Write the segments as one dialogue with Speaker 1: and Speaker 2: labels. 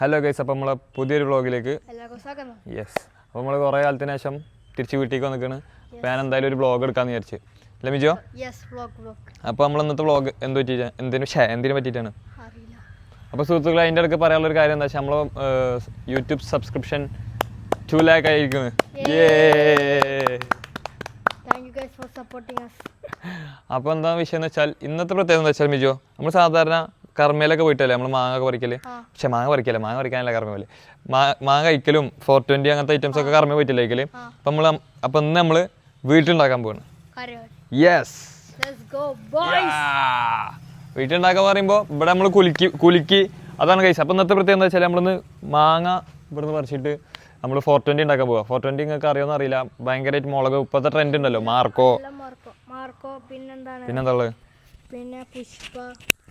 Speaker 1: Hello guys, അപ്പോൾ നമ്മളെ പുതിയൊരു വ്ളോഗിലേക്ക് യെസ്. അപ്പോൾ നമ്മൾ കുറേ കാലത്തിന് ശേഷം തിരിച്ച് വീട്ടിലേക്ക് വന്നിരിക്കുകയാണ്. അപ്പോൾ ഞാൻ എന്തായാലും ഒരു വ്ളോഗ് എടുക്കാമെന്ന് വിചാരിച്ചു. അല്ലേ മിജോ? അപ്പോൾ നമ്മൾ ഇന്നത്തെ വ്ളോഗ് എന്തിനു പറ്റിയിട്ടാണ്? അപ്പോൾ സുഹൃത്തുക്കളെ, അതിൻ്റെ ഇടയ്ക്ക് പറയാനുള്ളൊരു കാര്യം എന്താ വെച്ചാൽ നമ്മൾ യൂട്യൂബ് സബ്സ്ക്രിപ്ഷൻ 2 lakh ആയിരിക്കുന്നു. അപ്പോൾ എന്താ വിഷയം എന്ന് വെച്ചാൽ, ഇന്നത്തെ പ്രത്യേകത എന്ന് വെച്ചാൽ മിജോ, നമ്മൾ സാധാരണ കർമ്മയിലൊക്കെ പോയിട്ടല്ലേ നമ്മൾ മാങ്ങ പറിക്കല്. പക്ഷെ മാങ്ങ പറിക്കാനല്ല കർമ്മയില്, മാങ്ങ കഴിക്കലും 420 അങ്ങനത്തെ ഐറ്റംസ് ഒക്കെ കർമ്മ പോയിട്ടില്ല കഴിക്കല്. അപ്പം ഇന്ന് നമ്മൾ വീട്ടിലുണ്ടാക്കാൻ പോവാണ്. യെസ്, വീട്ടിലുണ്ടാക്കാൻ പറയുമ്പോൾ ഇവിടെ നമ്മൾ കുലുക്കി അതാണ് കഴിച്ചത്. അപ്പം ഇന്നത്തെ പ്രത്യേകത എന്താ വെച്ചാൽ, നമ്മളിന്ന് മാങ്ങ ഇവിടുന്ന് പറിച്ചിട്ട് നമ്മൾ 420 ഉണ്ടാക്കാൻ പോവാ. 420 നിങ്ങൾക്ക് അറിയുമെന്ന് അറിയില്ല, ഭയങ്കരമായിട്ട് മുളക് ഇപ്പോഴത്തെ ട്രെൻഡ് ഉണ്ടല്ലോ. മാർക്കോ പിന്നെന്താ ഉള്ളത്?
Speaker 2: പിന്നെ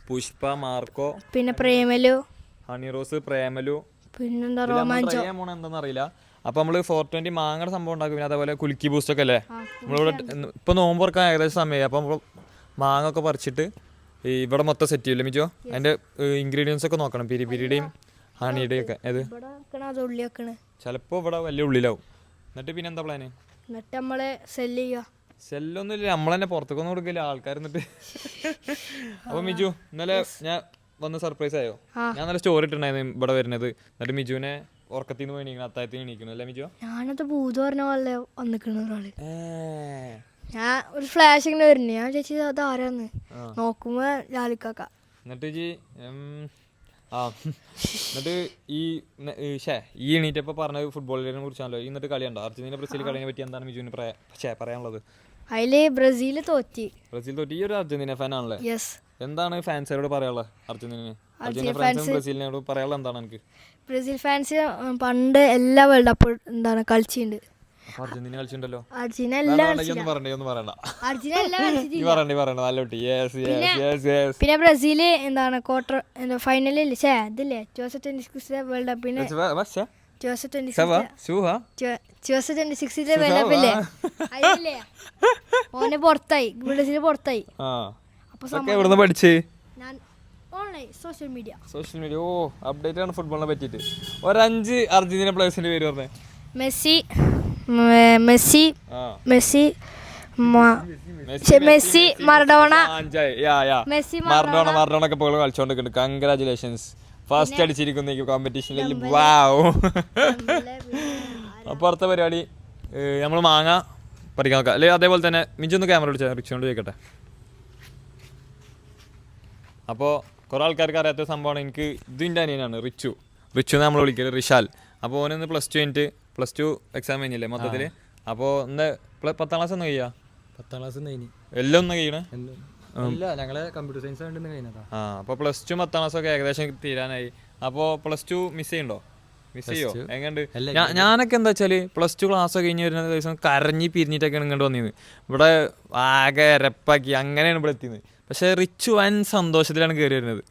Speaker 1: പുഷ്പ, മാർക്കോ,
Speaker 2: പിന്നെ പ്രേമലു,
Speaker 1: ഹണി റോസ്, പ്രേമലു,
Speaker 2: പിന്നെന്താ റോമാഞ്ചോ
Speaker 1: എന്താണെന്ന് അറിയില്ല. അപ്പൊ നമ്മള് 420 മാങ്ങയുടെ സംഭവം ഉണ്ടാക്കും. പിന്നെ അതേപോലെ കുലുക്കി ബൂസ്റ്റ് ഒക്കെ അല്ലേ നമ്മളിവിടെ ഇപ്പൊ നോമ്പ് തുറക്കാൻ ഏകദേശം സമയമായി. അപ്പൊ നമ്മൾ മാങ്ങ ഒക്കെ പറിച്ചിട്ട് ഇവിടെ മൊത്തം സെറ്റ് ചെയ്യില്ല മിജോ? അതിന്റെ ഇൻഗ്രീഡിയൻസ് ഒക്കെ നോക്കണം, പിരിപിരിയുടെയും ഹണിയുടെയും ഒക്കെ. ഏത് ചിലപ്പോ ഇവിടെ വലിയ ഉള്ളിലാവും. എന്നിട്ട് പിന്നെ എന്താ പ്ലാന്?
Speaker 2: എന്നിട്ട് നമ്മള് സെല്ല് ചെയ്യാ.
Speaker 1: സെല്ലൊന്നും ഇല്ല, നമ്മൾ തന്നെ പുറത്തേക്കൊന്നും കൊടുക്കില്ല ആൾക്കാർ. എന്നിട്ട് അപ്പൊ മിജു ഇന്നലെ ഞാൻ വന്ന് സർപ്രൈസ് ആയോ? ഞാൻ നല്ല സ്റ്റോറി ഇട്ടുണ്ടായിരുന്നു ഇവിടെ വരുന്നത്. എന്നിട്ട് മിജുവിനെ ഉറക്കത്തിൽ നിന്ന് എണീക്കണം, അത്താഴത്തിന് എണീക്കണം അല്ലേ മിജു?
Speaker 2: ഞാനത് ഭൂത് പറഞ്ഞ പോലെ വന്നിക്കണ ഒരാള്. ഞാൻ ഒരു ഫ്ലാഷ് ഇങ്ങനെ വരുന്നു, ഞാൻ ചേച്ചി അത് ആരാന്ന് നോക്കുമ്പോ ലാലിക്കാക്ക.
Speaker 1: എന്നിട്ട് എന്നിട്ട് ഈ എണീറ്റപ്പോ പറഞ്ഞത് ഫുട്ബോളിനെ കുറിച്ചാണല്ലോ. എന്നിട്ട് കളിയുണ്ടോ? അർജന്റീന ബ്രസീൽ കളിയെ പറ്റി എന്താണ് മിജുവിന് പറയാനുള്ളത്?
Speaker 2: അതില് ബ്രസീൽ തോറ്റി.
Speaker 1: ഈ ഒരു അർജന്റീന ഫാൻ ആണല്ലേ? എന്താണ് ഫാൻസോട് പറയാനുള്ളത്? അർജന്റീന ഫാൻസും ബ്രസീലിനോട് പറയാനുള്ളത് എന്താണ് എനിക്ക്?
Speaker 2: ബ്രസീൽ ഫാൻസ് പണ്ട് എല്ലാ വേൾഡ് കപ്പ് എന്താണ് കളിച്ചിട്ടുണ്ട്.
Speaker 1: അർജന്റീന കളിച്ചിട്ടുണ്ടല്ലോ.
Speaker 2: അർജന്റീന പിന്നെ ബ്രസീല് എന്താണ് ക്വാർട്ടർ ഫൈനലിൽ ഇതില്ലേ 2026 വേൾഡ് കപ്പിന് 2026 വേൾഡ് കപ്പില്ലേ അതില്ലേ ഓനെ പുറത്തായി, ബ്രസീല് പുറത്തായി.
Speaker 1: എവിടുന്ന് പഠിച്ചേ?
Speaker 2: ഞാൻ ഓൺലൈൻ സോഷ്യൽ മീഡിയ.
Speaker 1: ഓ, അപ്ഡേറ്റ് ആണ് ഫുട്ബോളിനെ പറ്റിയിട്ട്. 5 അർജന്റീന പ്ലേയേഴ്സിന്റെ പേര് പറഞ്ഞേ.
Speaker 2: മെസ്സി, മറഡോണ
Speaker 1: ഒക്കെ ഇപ്പോൾ കളിച്ചോണ്ടിരിക്കുന്നുണ്ട്. Congratulations, first അടിച്ചിരിക്കുന്ന കോമ്പറ്റീഷനിൽ. വാവ്. അപ്പോൾ അടുത്ത പരിപാടി നമ്മൾ മാങ്ങ പറിക്കാൻ നോക്കാം അല്ലേ? അതേപോലെ തന്നെ മിജൊന്ന് ക്യാമറ പിടിച്ചാൽ റിച്ചോണ്ട് ചോദിക്കട്ടെ. അപ്പോൾ കുറേ ആൾക്കാർക്ക് അറിയാത്ത സംഭവമാണ്. എനിക്ക് ഇതിൻ്റെ അനിയനാണ് റിച്ചു നമ്മൾ വിളിക്കല് റിഷാൽ. അപ്പോൾ ഓനൊന്ന് പ്ലസ് ടു എക്സാം കഴിഞ്ഞില്ലേ മൊത്തത്തിൽ. അപ്പോൾ ഇന്ന് 10ാം ക്ലാസ് ഒന്ന് കഴിയാ?
Speaker 3: 10ാം ക്ലാസ്
Speaker 1: എല്ലാം ഒന്ന് കഴിയണേ?
Speaker 3: ഞങ്ങള് കമ്പ്യൂട്ടർ സയൻസ് കഴിഞ്ഞതാ.
Speaker 1: അപ്പോൾ പ്ലസ് ടു 10ാം ക്ലാസ് ഒക്കെ ഏകദേശം തീരാനായി. അപ്പോൾ പ്ലസ് ടു മിസ് ചെയ്യണ്ടോ? മിസ് ചെയ്യോ? എങ്ങനെയുണ്ട്? ഞാനൊക്കെ എന്താ വെച്ചാൽ പ്ലസ് ടു ക്ലാസ് കഴിഞ്ഞ് വരുന്ന ദിവസം കരഞ്ഞി പിരിഞ്ഞിട്ടൊക്കെയാണ് ഇങ്ങോട്ട് വന്നിരുന്നത്. ഇവിടെ ആകെ രപ്പാക്കി അങ്ങനെയാണ് ഇവിടെ എത്തിയത്. പക്ഷെ റിച്ചു വൻ സന്തോഷത്തിലാണ് കയറി വരുന്നത്.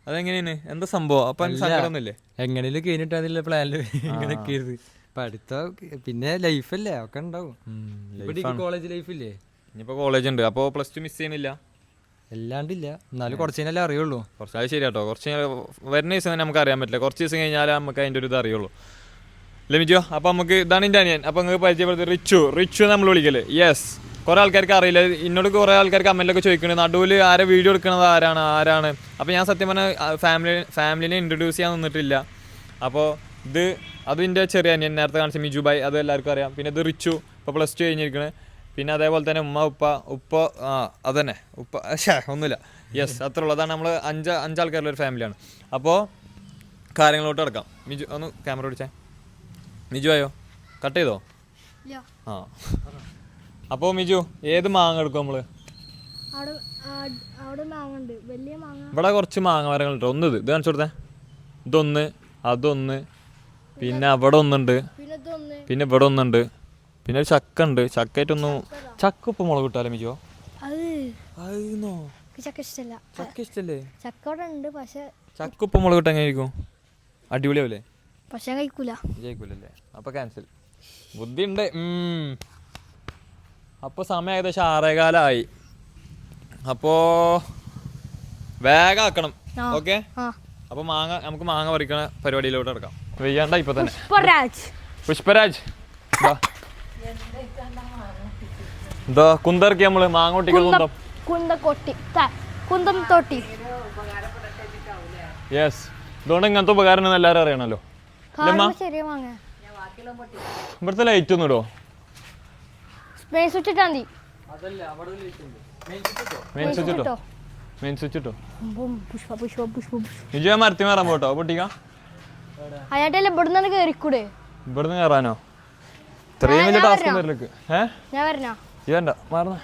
Speaker 1: അതെങ്ങനെയാണ്? എന്താ സംഭവം? അപ്പം സങ്കടമൊന്നുമില്ലേ?
Speaker 3: എങ്ങനെയും കഴിഞ്ഞിട്ട് പ്ലാനില് ഇങ്ങനെയൊക്കെ പഠിത്തം പിന്നെ ലൈഫല്ലേ ഒക്കെ ഉണ്ടാവും. കോളേജ് ലൈഫില്ലേ?
Speaker 1: ഇനിയിപ്പോൾ കോളേജ് ഉണ്ട്. അപ്പോൾ പ്ലസ് ടു മിസ് ചെയ്യണില്ല?
Speaker 3: എല്ലാണ്ടില്ല, എന്നാലും കുറച്ച് കഴിഞ്ഞാലേ അറിയുള്ളൂ.
Speaker 1: കുറച്ച് അത് ശരി കേട്ടോ. കുറച്ച് വരുന്ന ദിവസം തന്നെ നമുക്ക് അറിയാൻ പറ്റില്ല, കുറച്ച് ദിവസം കഴിഞ്ഞാൽ നമുക്ക് അതിൻ്റെ ഒരു ഇത് അറിയുള്ളൂ. ലമിജോ, അപ്പോൾ നമുക്ക് ഇതാണ് എൻ്റെ അനിയൻ. അപ്പോൾ നിങ്ങൾക്ക് പരിചയപ്പെടുത്തി റിച്ചു നമ്മൾ വിളിക്കല്. യെസ്, കുറേ ആൾക്കാർക്ക് അറിയില്ല. എന്നോട് കുറേ ആൾക്കാർ കമൻറ്റിലൊക്കെ ചോദിക്കുന്നത് നടുവിൽ ആരെ വീഡിയോ എടുക്കുന്നത് ആരാണ്. അപ്പോൾ ഞാൻ സത്യം പറഞ്ഞാൽ ഫാമിലിനെ ഇൻട്രൊഡ്യൂസ് ചെയ്യാൻ നിന്നിട്ടില്ല. അപ്പോൾ അതിൻ്റെ ചെറിയ അനിയൻ നേരത്തെ കാണിച്ച മിജു ബായ്, അത് എല്ലാവർക്കും അറിയാം. പിന്നെ ഇത് റിച്ചു, ഇപ്പോൾ പ്ലസ് ടു കഴിഞ്ഞിരിക്കുന്നത്. പിന്നെ അതേപോലെ തന്നെ ഉപ്പ അതന്നെ ഒന്നുമില്ല. യെസ്, അത്ര ഉള്ളതാണ്. നമ്മൾ 5 ആൾക്കാരുള്ള ഒരു ഫാമിലിയാണ്. അപ്പോൾ കാര്യങ്ങളോട്ട് കിടക്കാം. മിജു ഒന്ന് ക്യാമറ പിടിച്ചേ. മിജു ആയോ? കട്ട് ചെയ്തോ? അപ്പോൾ മിജു ഏത് മാങ്ങ എടുക്കും നമ്മൾ? ഇവിടെ കുറച്ച് മാങ്ങ മരങ്ങൾ ഉണ്ട്. ഇത് കാണിച്ചു കൊടുത്തേ. ഇതൊന്ന്, അതൊന്ന്, പിന്നെ അവിടെ ഒന്നുണ്ട്, പിന്നെ ഇവിടെ ഒന്നുണ്ട്, പിന്നെ ഒരു ചക്ക ഉണ്ട്. ചക്കയായിട്ടൊന്നും ചക്ക ഉപ്പ് മുളക് കിട്ടാലോ മിജോ? ചക്ക ഇഷ്ടല്ലേ? ചക്ക ഉപ്പ് മുളക് കിട്ടാൻ എങ്ങനെയായിരിക്കും? അടിപൊളിയാവില്ലേ?
Speaker 2: പക്ഷെ
Speaker 1: ജയിക്കൂലല്ലേ? അപ്പൊ ക്യാൻസൽ. ബുദ്ധി ഉണ്ട്. അപ്പോൾ സമയം ഏകദേശം 6:15. അപ്പോൾ വേഗം ആക്കണം. ഓക്കെ, അപ്പോൾ നമുക്ക് മാങ്ങ പറിക്കണ പരിപാടിയിലോട്ട് എടുക്കാം. വെയ്യാണ്ട ഇപ്പൊ തന്നെ. പുഷ്പരാജ് എന്താ കുന്തറക്കി നമ്മള് മാങ്ങ പൊട്ടിക്കുന്ന
Speaker 2: കുന്തം തൊട്ടി.
Speaker 1: യെസ്, ഇതുകൊണ്ട് ഇങ്ങനത്തെ ഉപകാരം എല്ലാവരും അറിയണല്ലോ. ഇവിടുത്തെ ലൈറ്റ് ഒന്നും ഇടോ? മെയിൻ സ്വിച്ച് ഇട്ടോ. വിജയ മരത്തി മാറാൻ പോട്ടോ പൊട്ടിക്കാം. ഇവിടുന്ന് കയറാനോ? ഇത്രയും വലിയ ടാസ്ക് വരലേക്ക്. വേണ്ട മാറുന്ന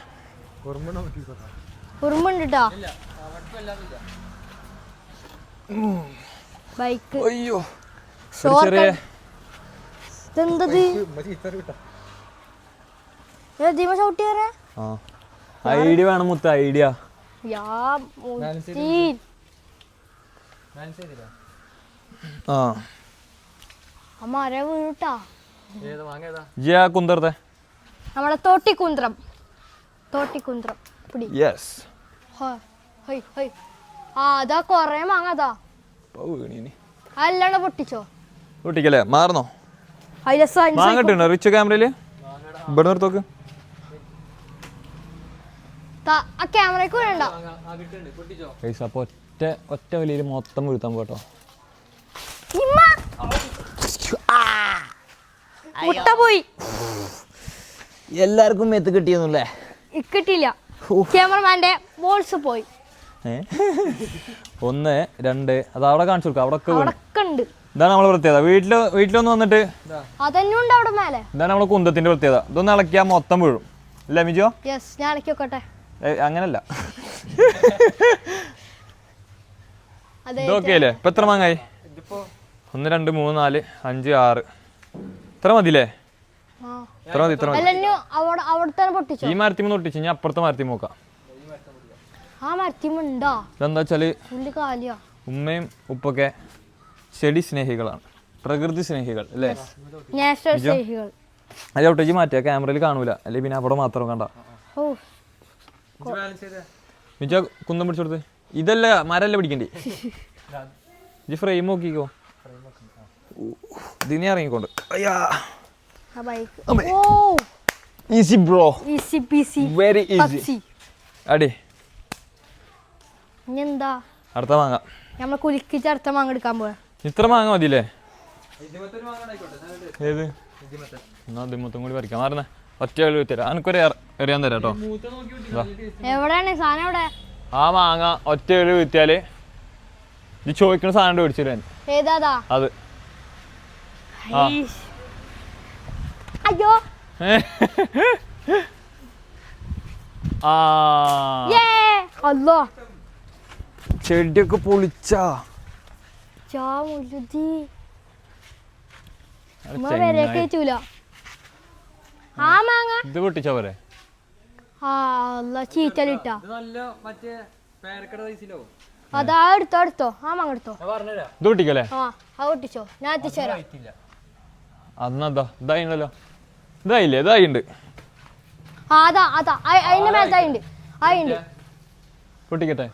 Speaker 1: അയ്യോ ചെറിയ ഐഡിയ വേണം മുത്ത. ഐഡിയ കുന്തറത്തെ
Speaker 2: നമ്മളെ തോട്ടിക്കുന്ത്രം. അതാ കൊറേ മാങ്ങ അതാ. അല്ലാണ്ട് പൊട്ടിച്ചോ?
Speaker 1: പൊട്ടിക്കല്ലേ മാറുന്നോ? മാങ്ങ കിട്ടുണ്ടോ റിച്ച് ക്യാമറയില്? ഇവിടെ നിർത്തോക്ക്.
Speaker 2: ക്യാമറക്ക് വേണ്ട.
Speaker 1: അപ്പൊ ഒറ്റ വലിയ മൊത്തം വീഴ്ത്താൻ പോട്ടോ.
Speaker 2: പോയി
Speaker 1: എല്ലാവർക്കും മെത്ത് കിട്ടിയെന്നല്ലേ?
Speaker 2: കിട്ടിയില്ല. ക്യാമറമാന്റെ ബോൾസ് പോയി.
Speaker 1: 1 2 അത് അവിടെ കാണിച്ചു കൊടുക്കാം. അവിടെ
Speaker 2: ഉണ്ട്.
Speaker 1: ഇതാണ് നമ്മളെ പ്രത്യേകത. വീട്ടിലൊന്ന് വന്നിട്ട്
Speaker 2: അതന്നെ അവിടെ മേലെ.
Speaker 1: ഇതാണ് നമ്മളെ കുന്തത്തിന്റെ പ്രത്യേകത. ഇതൊന്ന് ഇളക്കിയാൽ മൊത്തം വീഴും. അല്ലേ മിജോ?
Speaker 2: ഞാൻ ഇളക്കി നോക്കട്ടെ.
Speaker 1: അങ്ങനല്ല. ഇതൊക്കെ അല്ലേ? ഇപ്പൊ എത്ര മാങ്ങായി? 1 2 3 4 5 6. ഇത്ര മതില്ലേ? ഈ മരത്തിമ പൊട്ടിച്ചു. ഞാൻ അപ്പുറത്തെ മരത്തിമ നോക്കാം. ഇതെന്താ വെച്ചാല് ഉമ്മയും ഉപ്പൊക്കെ ചെടി സ്നേഹികളാണ്, പ്രകൃതി സ്നേഹികൾ അല്ലേ? അത് ഔട്ടേജ് മാറ്റിയ ക്യാമറയിൽ കാണൂല, അല്ലെ പിന്നെ അവിടെ മാത്രം കണ്ട. മിജ കുന്തം പിടിച്ചെടുത്ത്. ഇതല്ല മരല്ല പിടിക്കണ്ടേ? ഇജ് ഫ്രെയിം നോക്കിക്കോ. ഇതിനെ ഇറങ്ങിക്കൊണ്ട്. Easy bro, very easy. അടി അടുത്ത മാങ്ങ. നമ്മൾ കുലുക്കിച്ച് അടുത്ത മാങ്ങ എടുക്കാൻ പോവാ. ഇത്ര മാങ്ങ മതിയില്ലേ? ഏത് എന്നാ ദിമത്തും കൂടി പറിക്കാം. മാറുന്ന ഒറ്റ കളി തരാം. എനിക്കൊരു എറിയാൻ തരാം കേട്ടോ.
Speaker 2: എവിടെയാണ് സാധനം? എവിടെ?
Speaker 1: ആ മാങ്ങ ഒറ്റ കളി വീഴ്ത്തിയാല് ഇത് ചോദിക്കുന്ന സാധനം മേടിച്ചില്ല.
Speaker 2: ഏതാ അത്? അയ്യോ
Speaker 1: ചെടിയൊക്കെ പൊളിച്ചാ. ഇത് പൊട്ടിച്ചാ പോരെ?
Speaker 2: ചീറ്റലിട്ടാ അതാ. എടുത്തോ ആ മാങ്ങ എടുത്തോ.
Speaker 1: ഇത് പൊട്ടിക്കല്ലേ?
Speaker 2: പൊട്ടിച്ചോ, ഞാൻ എത്തിച്ചേരാം.
Speaker 1: അന്നതാ ഇതായിണ്ടല്ലോ. ഇതായില്ലേ? ഇതായിണ്ട്.
Speaker 2: അതാ അതിന്റെ മേലത്തായിണ്ട്. ആയിണ്ട്.
Speaker 1: പൊട്ടിക്കട്ടെ.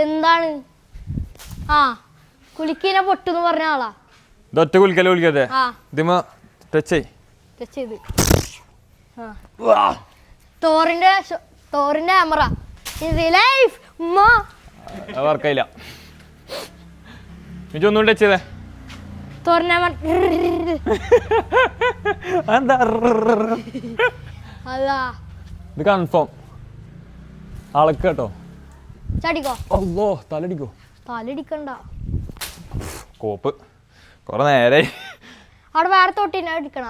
Speaker 2: എന്താണ്? കുലിക്കിനെ പൊട്ടെന്ന് പറഞ്ഞ ആളാ.
Speaker 1: ഇതൊറ്റ കുലിക്കല്ലേ കുലിക്കത്തെ? ഇതിമ ടച്ച് ചെയ്ത്
Speaker 2: തോറിന്റെ ക്യാമറ
Speaker 1: വർക്കായില്ല. ഒന്നും ടച്ച് ചെയ്തേ. ഇത് കൺഫേം അളക്ക് കേട്ടോ.
Speaker 2: ചടിക്കോ?
Speaker 1: അല്ലോ തലടിക്കോ?
Speaker 2: തലടിക്കണ്ട.
Speaker 1: കോപ്പ് കൊറേ നേരെ.
Speaker 2: അവിടെ വേറെ തൊട്ടിനെ അടിക്കണ.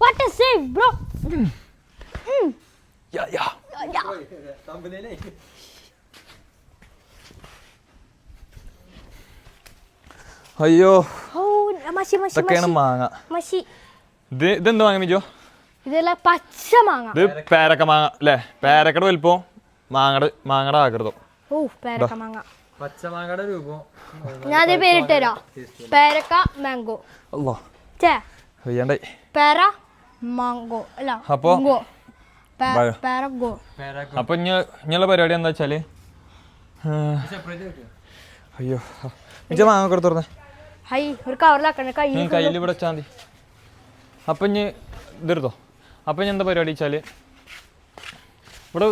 Speaker 2: What a save, bro.
Speaker 1: Yeah. അയ്യോ ഇതൊക്കെയാണ് മാങ്ങ. ഇതെന്ത് മാങ്ങ മിജോ?
Speaker 2: പച്ച മാങ്ങ.
Speaker 1: ഇത് പേരക്ക മാങ്ങ അല്ലേ? പേരക്കയുടെ വലിപ്പം മാങ്ങയുടെ ആകൃതം.
Speaker 3: പച്ചമാങ്ങയുടെ രൂപം.
Speaker 2: ഞാൻ പേരിട്ട് തരാം. പേരക്ക മാംഗോ.
Speaker 1: അല്ലോ
Speaker 2: പേര മാംഗോ അല്ല.
Speaker 1: അപ്പൊ
Speaker 2: പാരഗോ.
Speaker 1: അപ്പൊ ഇനിയുള്ള പരിപാടി എന്താ വെച്ചാല് അയ്യോ ഇജ്ജ മാങ്ങ തുറന്നേ
Speaker 2: ഹൈ ഒരു കവറിലാക്കണേ
Speaker 1: കയ്യിൽ ഇവിടെ വെച്ചാൽ മതി. അപ്പൊ ഇനി ഇതെടുത്തോ. അപ്പൊ ഇനി എന്താ പരിപാടി വെച്ചാല് ഇവിടെ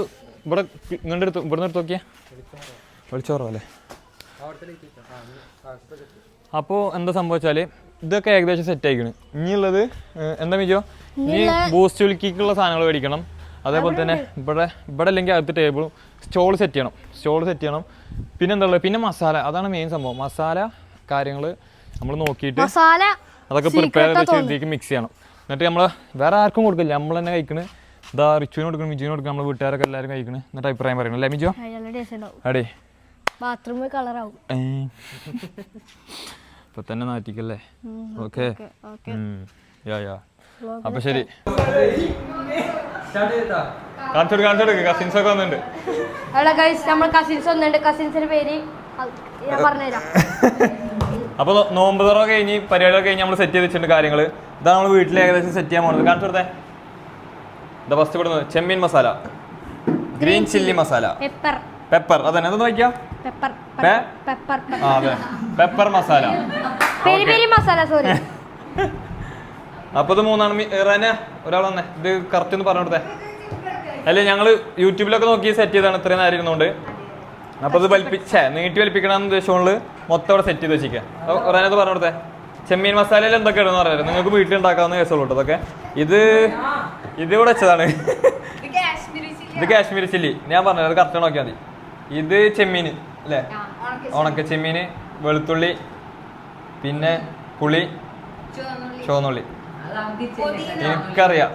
Speaker 1: ഇവിടെ ഇങ്ങോട്ട് എടുത്ത് ഇവിടെ നിന്ന് എടുത്ത് നോക്കിയാ വിളിച്ചോറോ അല്ലേ. അപ്പോൾ എന്താ സംഭവിച്ചാൽ ഇതൊക്കെ ഏകദേശം സെറ്റ് ആയിക്കണ്. ഇനിയുള്ളത് എന്താ മിജോ, ഇനി ബൂസ്റ്റ് വിളിക്കുള്ള സാധനങ്ങൾ മേടിക്കണം. അതേപോലെ തന്നെ ഇവിടെ അല്ലെങ്കിൽ അകത്ത് ടേബിളും സ്റ്റോൾ സെറ്റ് ചെയ്യണം. പിന്നെ എന്താ ഉള്ളത്, പിന്നെ മസാല, അതാണ് മെയിൻ സംഭവം. മസാല കാര്യങ്ങൾ നമ്മൾ നോക്കിയിട്ട് അതൊക്കെ പ്രിപ്പയർ ചെയ്ത് ഇതിലേക്ക് മിക്സ് ചെയ്യണം. എന്നിട്ട് നമ്മൾ വേറെ ആർക്കും കൊടുക്കില്ല, നമ്മൾ തന്നെ കഴിക്കണ്. ഇതാ റിച്ചുവിന് കൊടുക്കണം, മിജുവിന് കൊടുക്കണം, നമ്മൾ വീട്ടുകാരൊക്കെ എല്ലാവരും കഴിക്കണ്. എന്നിട്ട് അഭിപ്രായം പറയണം അല്ലേ മിജോ? അടേ
Speaker 2: ബാത്റൂമിൽ കളറാവും.
Speaker 1: ഇപ്പൊ തന്നെ നാറ്റിക്കല്ലേ. ഓക്കെ അപ്പൊ ശരി, കാണിച്ചോട് കസിൻസ് ഒക്കെ വന്നിട്ടുണ്ട്.
Speaker 2: നമ്മൾ കസിൻസ് വന്നിട്ടുണ്ട്. കസിൻസിന്റെ പേര് ഞാൻ പറഞ്ഞുതരാം.
Speaker 1: അപ്പൊ നോമ്പ് തുറ കഴിഞ്ഞ് പരിപാടിയൊക്കെ കഴിഞ്ഞ് നമ്മൾ സെറ്റ് ചെയ്ത് വെച്ചിട്ടുണ്ട് കാര്യങ്ങൾ. ഇതാണ് നമ്മൾ വീട്ടിൽ ഏകദേശം സെറ്റ് ചെയ്യാൻ പോകുന്നത്. കാണിച്ചു കൊടുത്തേ. ഇതാ ഫസ്റ്റ് ഇവിടുന്ന് ചെമ്മീൻ masala, green chilli masala, pepper, അതന്നെ അതൊന്ന് വയ്ക്കാം. അതെ പെപ്പർ മസാല,
Speaker 2: സോറി.
Speaker 1: അപ്പൊ ഇത് മൂന്നാണ്. റന ഒരാൾ വന്നേ, ഇത് കറക്റ്റ് ഒന്ന് പറഞ്ഞു കൊടുത്തേ. അല്ലേ ഞങ്ങള് യൂട്യൂബിലൊക്കെ നോക്കി സെറ്റ് ചെയ്താണ് ഇത്രയും നേരം ഇരുന്നുകൊണ്ട്. അപ്പൊ ഇത് നീട്ടി വലിപ്പിക്കണമെന്ന് ഉദ്ദേശമുള്ള മൊത്തം അവിടെ സെറ്റ് ചെയ്ത് വെച്ചിരിക്കുക. റനത് പറഞ്ഞു കൊടുത്തേ. ചെമ്മീൻ മസാലയിൽ എന്തൊക്കെയാണെന്ന് പറയാം, നിങ്ങൾക്ക് വീട്ടിൽ ഉണ്ടാക്കാവുന്ന കേസുള്ളൂ കേട്ടോ അതൊക്കെ. ഇത് ഇവിടെ വെച്ചതാണ്. ഇത് കാശ്മീരി ചില്ലി, ഞാൻ പറഞ്ഞത് അത് കറക്റ്റ് നോക്കിയാൽ മതി. ഇത് ചെമ്മീൻ അല്ലേ, ഉണക്ക ചെമ്മീൻ, വെളുത്തുള്ളി, പിന്നെ പുളി, ചുവന്നുള്ളി, എനിക്കറിയാം.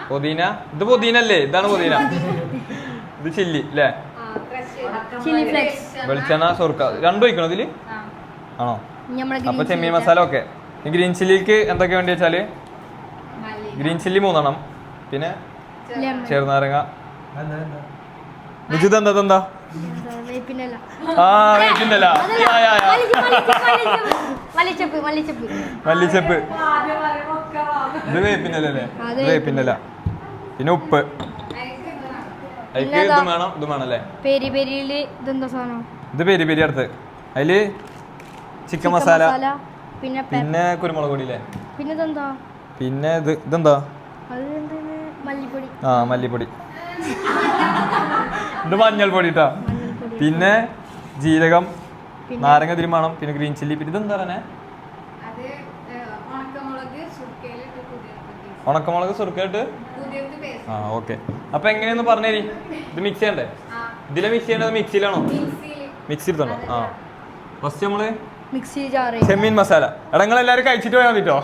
Speaker 1: പുതിന, ഇത് പുതിന അല്ലേ, ഇതാണ് പുതിന. ഇത് ചില്ലി അല്ലേ, വെളിച്ചെണ്ണ, സുർക്ക രണ്ടും ഒഴിക്കണോ ഇതില്? ആണോ? അപ്പൊ ചെമ്മീൻ മസാല ഓക്കെ. ഗ്രീൻ ചില്ലിക്ക് എന്തൊക്കെ വേണ്ടി വെച്ചാല് ഗ്രീൻ ചില്ലി 3 എണ്ണം, പിന്നെ ചെറുനാരങ്ങ. വിജിത് എന്താ ആ വേപ്പിന്നല്ല, മല്ലിച്ചപ്പ്, ഇത് വേപ്പിന്നല്ലേ, വേപ്പിന്നല്ല. പിന്നെ ഉപ്പ്, ഇത് വേണല്ലേ. ഇത് പെരി പെരി അടുത്ത്, അതില് ചിക്കൻ മസാല, പിന്നെ കുരുമുളക് പൊടി അല്ലേ, പിന്നെ ഇതെന്താ ആ മല്ലിപ്പൊടി, ഇത് മഞ്ഞൾപ്പൊടി ഇട്ടാ, പിന്നെ ജീരകം, നാരങ്ങ തിരുമാണം, പിന്നെ ഗ്രീൻ ചില്ലി, പിന്നെ ഇതെന്താ പറയുക ഉണക്കമുളക് സുർക്കയിട്ട്. ആ ഓക്കെ. അപ്പൊ എങ്ങനെയൊന്ന് പറഞ്ഞേരി. ഇത് മിക്സ് ചെയ്യണ്ടേ? ഇതിലെ മിക്സ് ചെയ്യേണ്ടത് മിക്സിയിലാണോ? മിക്സിയിൽ തന്നോ? ആ ഫസ്റ്റ് നമ്മള് ചെമ്മീൻ മസാല. എടങ്ങൾ എല്ലാരും കഴിച്ചിട്ട് പോയാൽ മതിട്ടോ.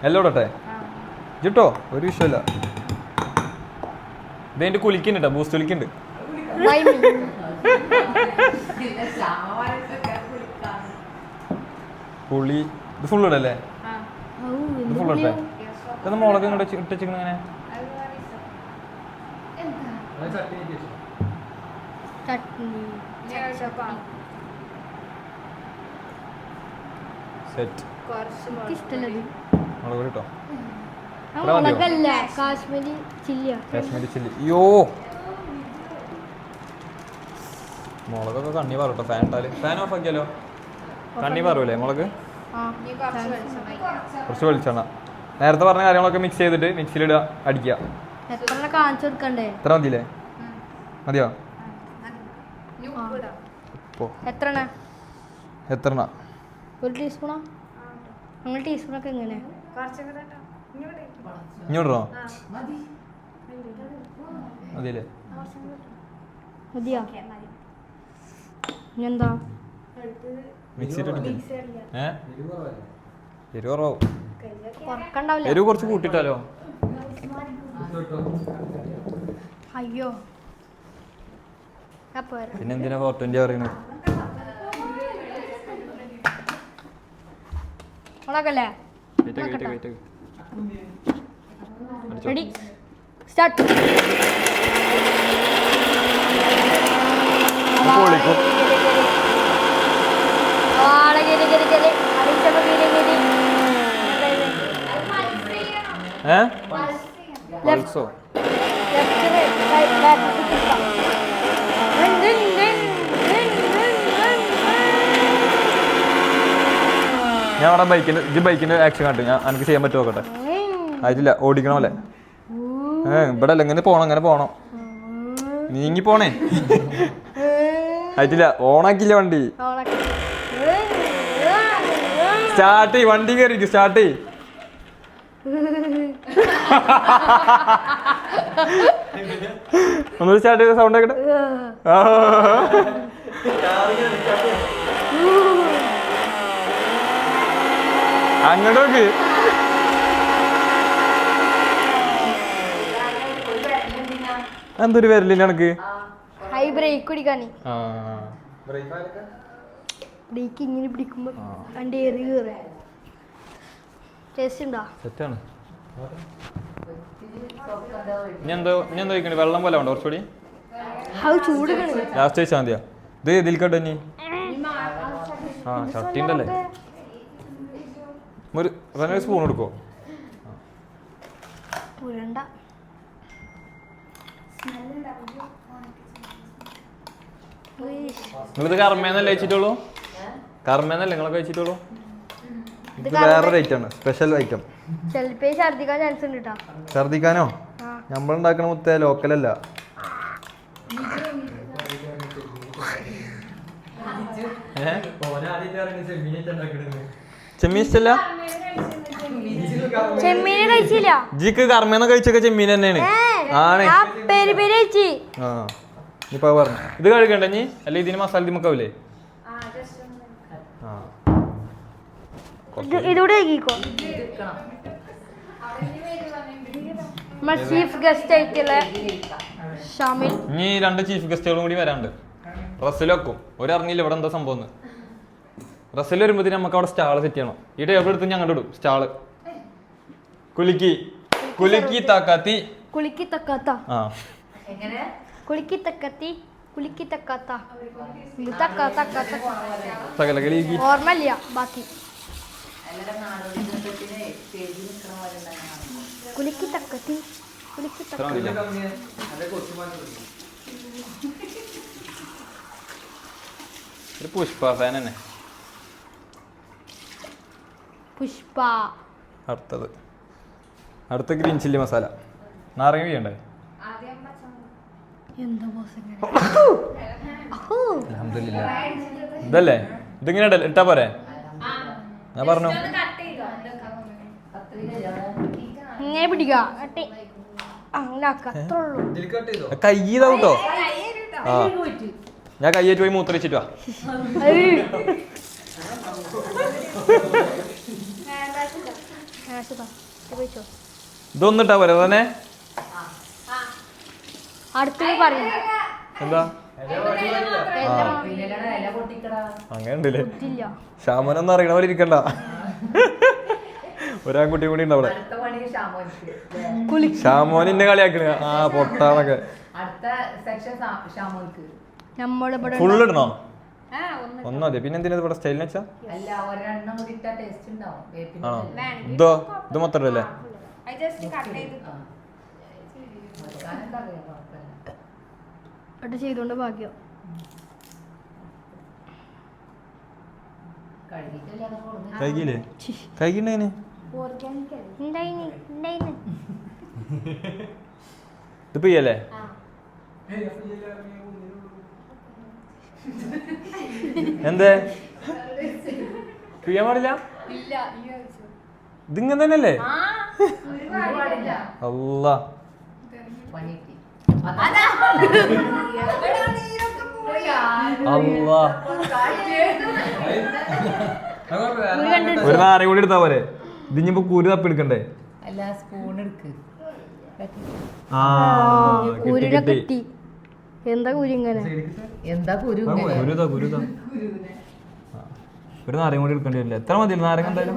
Speaker 1: എല്ലാം ഇടട്ടെ ജിട്ടോ, ഒരു വിഷയമില്ല. ഇതെന്റെ കുലിക്കുന്നുണ്ടോ, ബൂസ്റ്റ് കുലിക്കുന്നുണ്ട്. പുളി ഇത് ഫുൾ ഇടല്ലേ? ഇത് ഫുൾ ഇടട്ടെ. ഇത് മുളക് ഇങ്ങോട്ട് ഇട്ടിച്ചിങ്ങനെ എങ്ങനെ? സെറ്റ് മുളക് കേട്ടോ. കാശ്മീരി ചില്ലി. അയ്യോ മുളകൊക്കെ കണ്ണി പറട്ടോ. Fan of ആക്കിയാലോ? കണ്ണി പറൂലേ മുളക്? കുറച്ച് വെളിച്ചെണ്ണ. നേരത്തെ പറഞ്ഞ കാര്യങ്ങളൊക്കെ മിക്സ് ചെയ്തിട്ട് മിക്സിയിലിടുക, അടിക്കുക. എത്ര മതിയില്ലേ? മതിയോ? എത്ര?
Speaker 2: ഒരു ടീസ്പൂണോ? ടീസ്പൂണൊക്കെ എങ്ങനെ
Speaker 1: ഇങ്ങോട്ടോ? മതിയില്ലേ?
Speaker 2: മതിയോ? എന്താ
Speaker 1: എരിവ് കുറച്ച് കൂട്ടിട്ടാലോ?
Speaker 2: അയ്യോ
Speaker 1: പിന്നെ എന്തിനാ 420 പറയുന്നത്?
Speaker 2: Ready start.
Speaker 1: പൾസോ ഞാൻ അവിടെ ബൈക്കിന്റെ ആക്ഷൻ കണ്ടു. ഞാൻ എനിക്ക് ചെയ്യാൻ പറ്റുമോ നോക്കട്ടെ. ആയിട്ടില്ല, ഓടിക്കണം അല്ലേ? ഇവിടെ അല്ല, ഇങ്ങനെ പോണം. നീങ്ങി പോണേ. ആയിട്ടില്ല, ഓണാക്കില്ല വണ്ടി. സ്റ്റാർട്ട് ചെയ്യ്, വണ്ടി കയറിക്ക്, സ്റ്റാർട്ട് ചെയ്യ്. ഒന്നുകൂടി സ്റ്റാർട്ട് ചെയ്ത സൗണ്ട് ആക്കട്ടെ. അങ്ങോട്ട് നോക്ക്. എന്തൊരു വരലിന്റെ കണക്ക്.
Speaker 2: ബ്രേക്ക് പിടിക്കാന് ബ്രേക്ക് ഇങ്ങനെ പിടിക്കുമ്പോ വണ്ടി ഏറി കയറി ടേസ്റ്റ് ഉണ്ടോ?
Speaker 1: സെറ്റാണ്. ഇനി എന്തോ കഴിക്കണേ? വെള്ളം പോലെ ഉണ്ടോ കുറച്ചുകൂടി?
Speaker 2: ചൂട്
Speaker 1: ലാസ്റ്റ് കഴിച്ചാൽ മതിയാ. ഇത് ഇതിൽക്കട്ടെ ഇനി. ചട്ടി ഉണ്ടല്ലേ? ഒരു സ്പൂൺ എടുക്കോ? നിങ്ങളിത് കർമ്മേന്നല്ലേ കഴിച്ചിട്ടുള്ളൂ? കർമ്മേന്നല്ലേ നിങ്ങളൊക്കെ കഴിച്ചിട്ടുള്ളൂ? ഇത് വേറൊരു ഐറ്റം ആണ്, സ്പെഷ്യൽ ഐറ്റം.
Speaker 2: ഛർദിക്കാൻ ചാൻസ് ഉണ്ട് കേട്ടോ.
Speaker 1: ഛർദിക്കാനോ? നമ്മളുണ്ടാക്കണ മുത്തേ ലോക്കലല്ല. ചെമ്മീൻ ഇഷ്ടല്ല?
Speaker 2: ചെമ്മീന് കഴിച്ചില്ല.
Speaker 1: ജിക്ക് കർമ്മേന്ന് കഴിച്ചൊക്കെ ചെമ്മീൻ തന്നെയാണ്. ആണ്. ഇപ്പൊ പറഞ്ഞു ഇത് കഴിക്കണ്ട നീ അല്ല ഇതിന് മസാല ദിമക്കാവൂലേ?
Speaker 2: ഇതൂടെ ചീഫ് ഗസ്റ്റ് ആയിട്ടുള്ള ഷാമിൽ.
Speaker 1: ഇനി 2 ചീഫ് ഗസ്റ്റുകളും കൂടി വരാണ്ട്. റസൽ വെക്കും. ഒരറിഞ്ഞില്ല ഇവിടെ എന്താ സംഭവം. റസൽ വരുമ്പോഴത്തേന് നമുക്ക് അവിടെ സ്റ്റാള് സെറ്റ് ചെയ്യണം. ഈ ടേബിൾ എടുത്ത് ഞങ്ങളുടെ ഇടും സ്റ്റാള്. കുലുക്കി തക്കാത്തി
Speaker 2: ഓർമ്മല്ല ബാക്കി. കുലുക്കി തക്കത്തി
Speaker 1: പുഷ്പ ഫാൻ തന്നെ.
Speaker 2: പുഷ്പ
Speaker 1: അടുത്ത ഗ്രീൻ ചില്ലി മസാല. നാരങ്ങ വീണ്ടേ? ഇതല്ലേ? ഇതിങ്ങനെ ഇട്ടാ പോരെ? ഞാൻ പറഞ്ഞു കയ്യീതോ. ഞാൻ കയ്യേറ്റ് പോയി മൂത്രച്ചിട്ട് വാ. ഇതൊന്നിട്ടാ പോരെ തന്നെ? എന്താ അങ്ങനെ ഉണ്ടല്ലേ? ശ്യാമനൊന്നും അറിയണ പോലെ ഇരിക്കണ്ട. ഒരാൺകുട്ടി കൂടി ഉണ്ട് അവിടെ. ഷാമോൻ ഇന്നെ കളിയാക്കണ. പൊട്ടാന്നൊക്കെ ഫുള്ള് ഇടണോ? ഒന്നും മതി. പിന്നെ എന്തിനാ ഇവിടെ സ്റ്റൈലിന് വെച്ചാ? ആണോ? ഇത് മൊത്തം ഇടല്ലേ?
Speaker 2: ചെയ്തോണ്ട് ഭാഗ്യം.
Speaker 1: കൈകില്ലേ? കൈകിണ്ടേന് ഇതിപ്പോ ചെയ്യല്ലേ? എന്തേ ചെയ്യാൻ പാടില്ല? ഇതിങ്ങനെ തന്നെയല്ലേ? അല്ലാ ഒരു നാരങ്ങ കൂടി എടുത്താ പോരെ? ഇതിഞ്ഞിപ്പോ കുരു തപ്പി എടുക്കണ്ടേ? ഒരു നാരങ്ങ കൂടി എടുക്കേണ്ടി വരില്ല. എത്ര മതി നാരങ്ങ? എന്തായാലും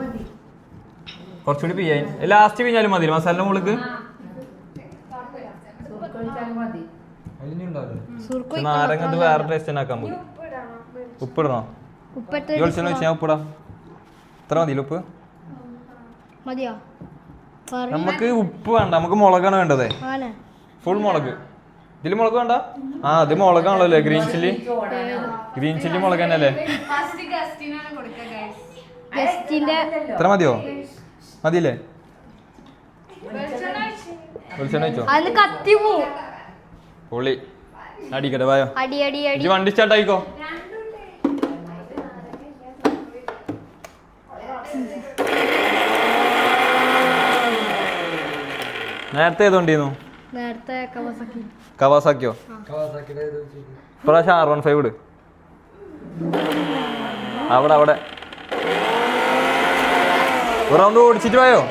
Speaker 1: കുറച്ചുകൂടി പിയ്യാൻ. ലാസ്റ്റ് പിഞ്ഞാലും മതി മസാലിന്റെ മുകളിലേക്ക്. നാരങ്ങ ഇത് വേറെ ടേസ്റ്റ് തന്നെ ആക്കാൻ പോകും. ഉപ്പിടണോ? ഉപ്പിടാ. എത്ര മതി ഉപ്പ്?
Speaker 2: മതിയോ?
Speaker 1: നമുക്ക് ഉപ്പ് വേണ്ട, നമുക്ക് മുളകാണ് വേണ്ടത്.
Speaker 2: ആണ്
Speaker 1: ഫുൾ മുളക്. ഇതില് മുളക് വേണ്ട? ആ ഇത് മുളകാണല്ലോ ഗ്രീൻ ചില്ലി. ഗ്രീൻ ചില്ലി മുളക് തന്നെ അല്ലേ?
Speaker 2: ഗസ്റ്റിന്റെ
Speaker 1: ഇത്ര മതിയോ? മതിയില്ലേ? വെളിച്ചെണ്ണ വെച്ചോ?
Speaker 2: അതിന് കത്തി പോവും.
Speaker 1: പൊളി. അടിക്കട്ടെ വായോ.
Speaker 2: അടി അടി അടി.
Speaker 1: ഇത് വണ്ടി സ്റ്റാർട്ട് ആയിക്കോ. നേരത്തെ ഏതോണ്ടിരുന്നു?
Speaker 2: നേരത്തെ കവാസാക്കി.
Speaker 1: കവാസാക്കിയോ? ഇപ്രാവശ്യം R15 ഇട്. അവിടെ ഒരു റൗണ്ട് ഓടിച്ചിട്ട് പോയോ?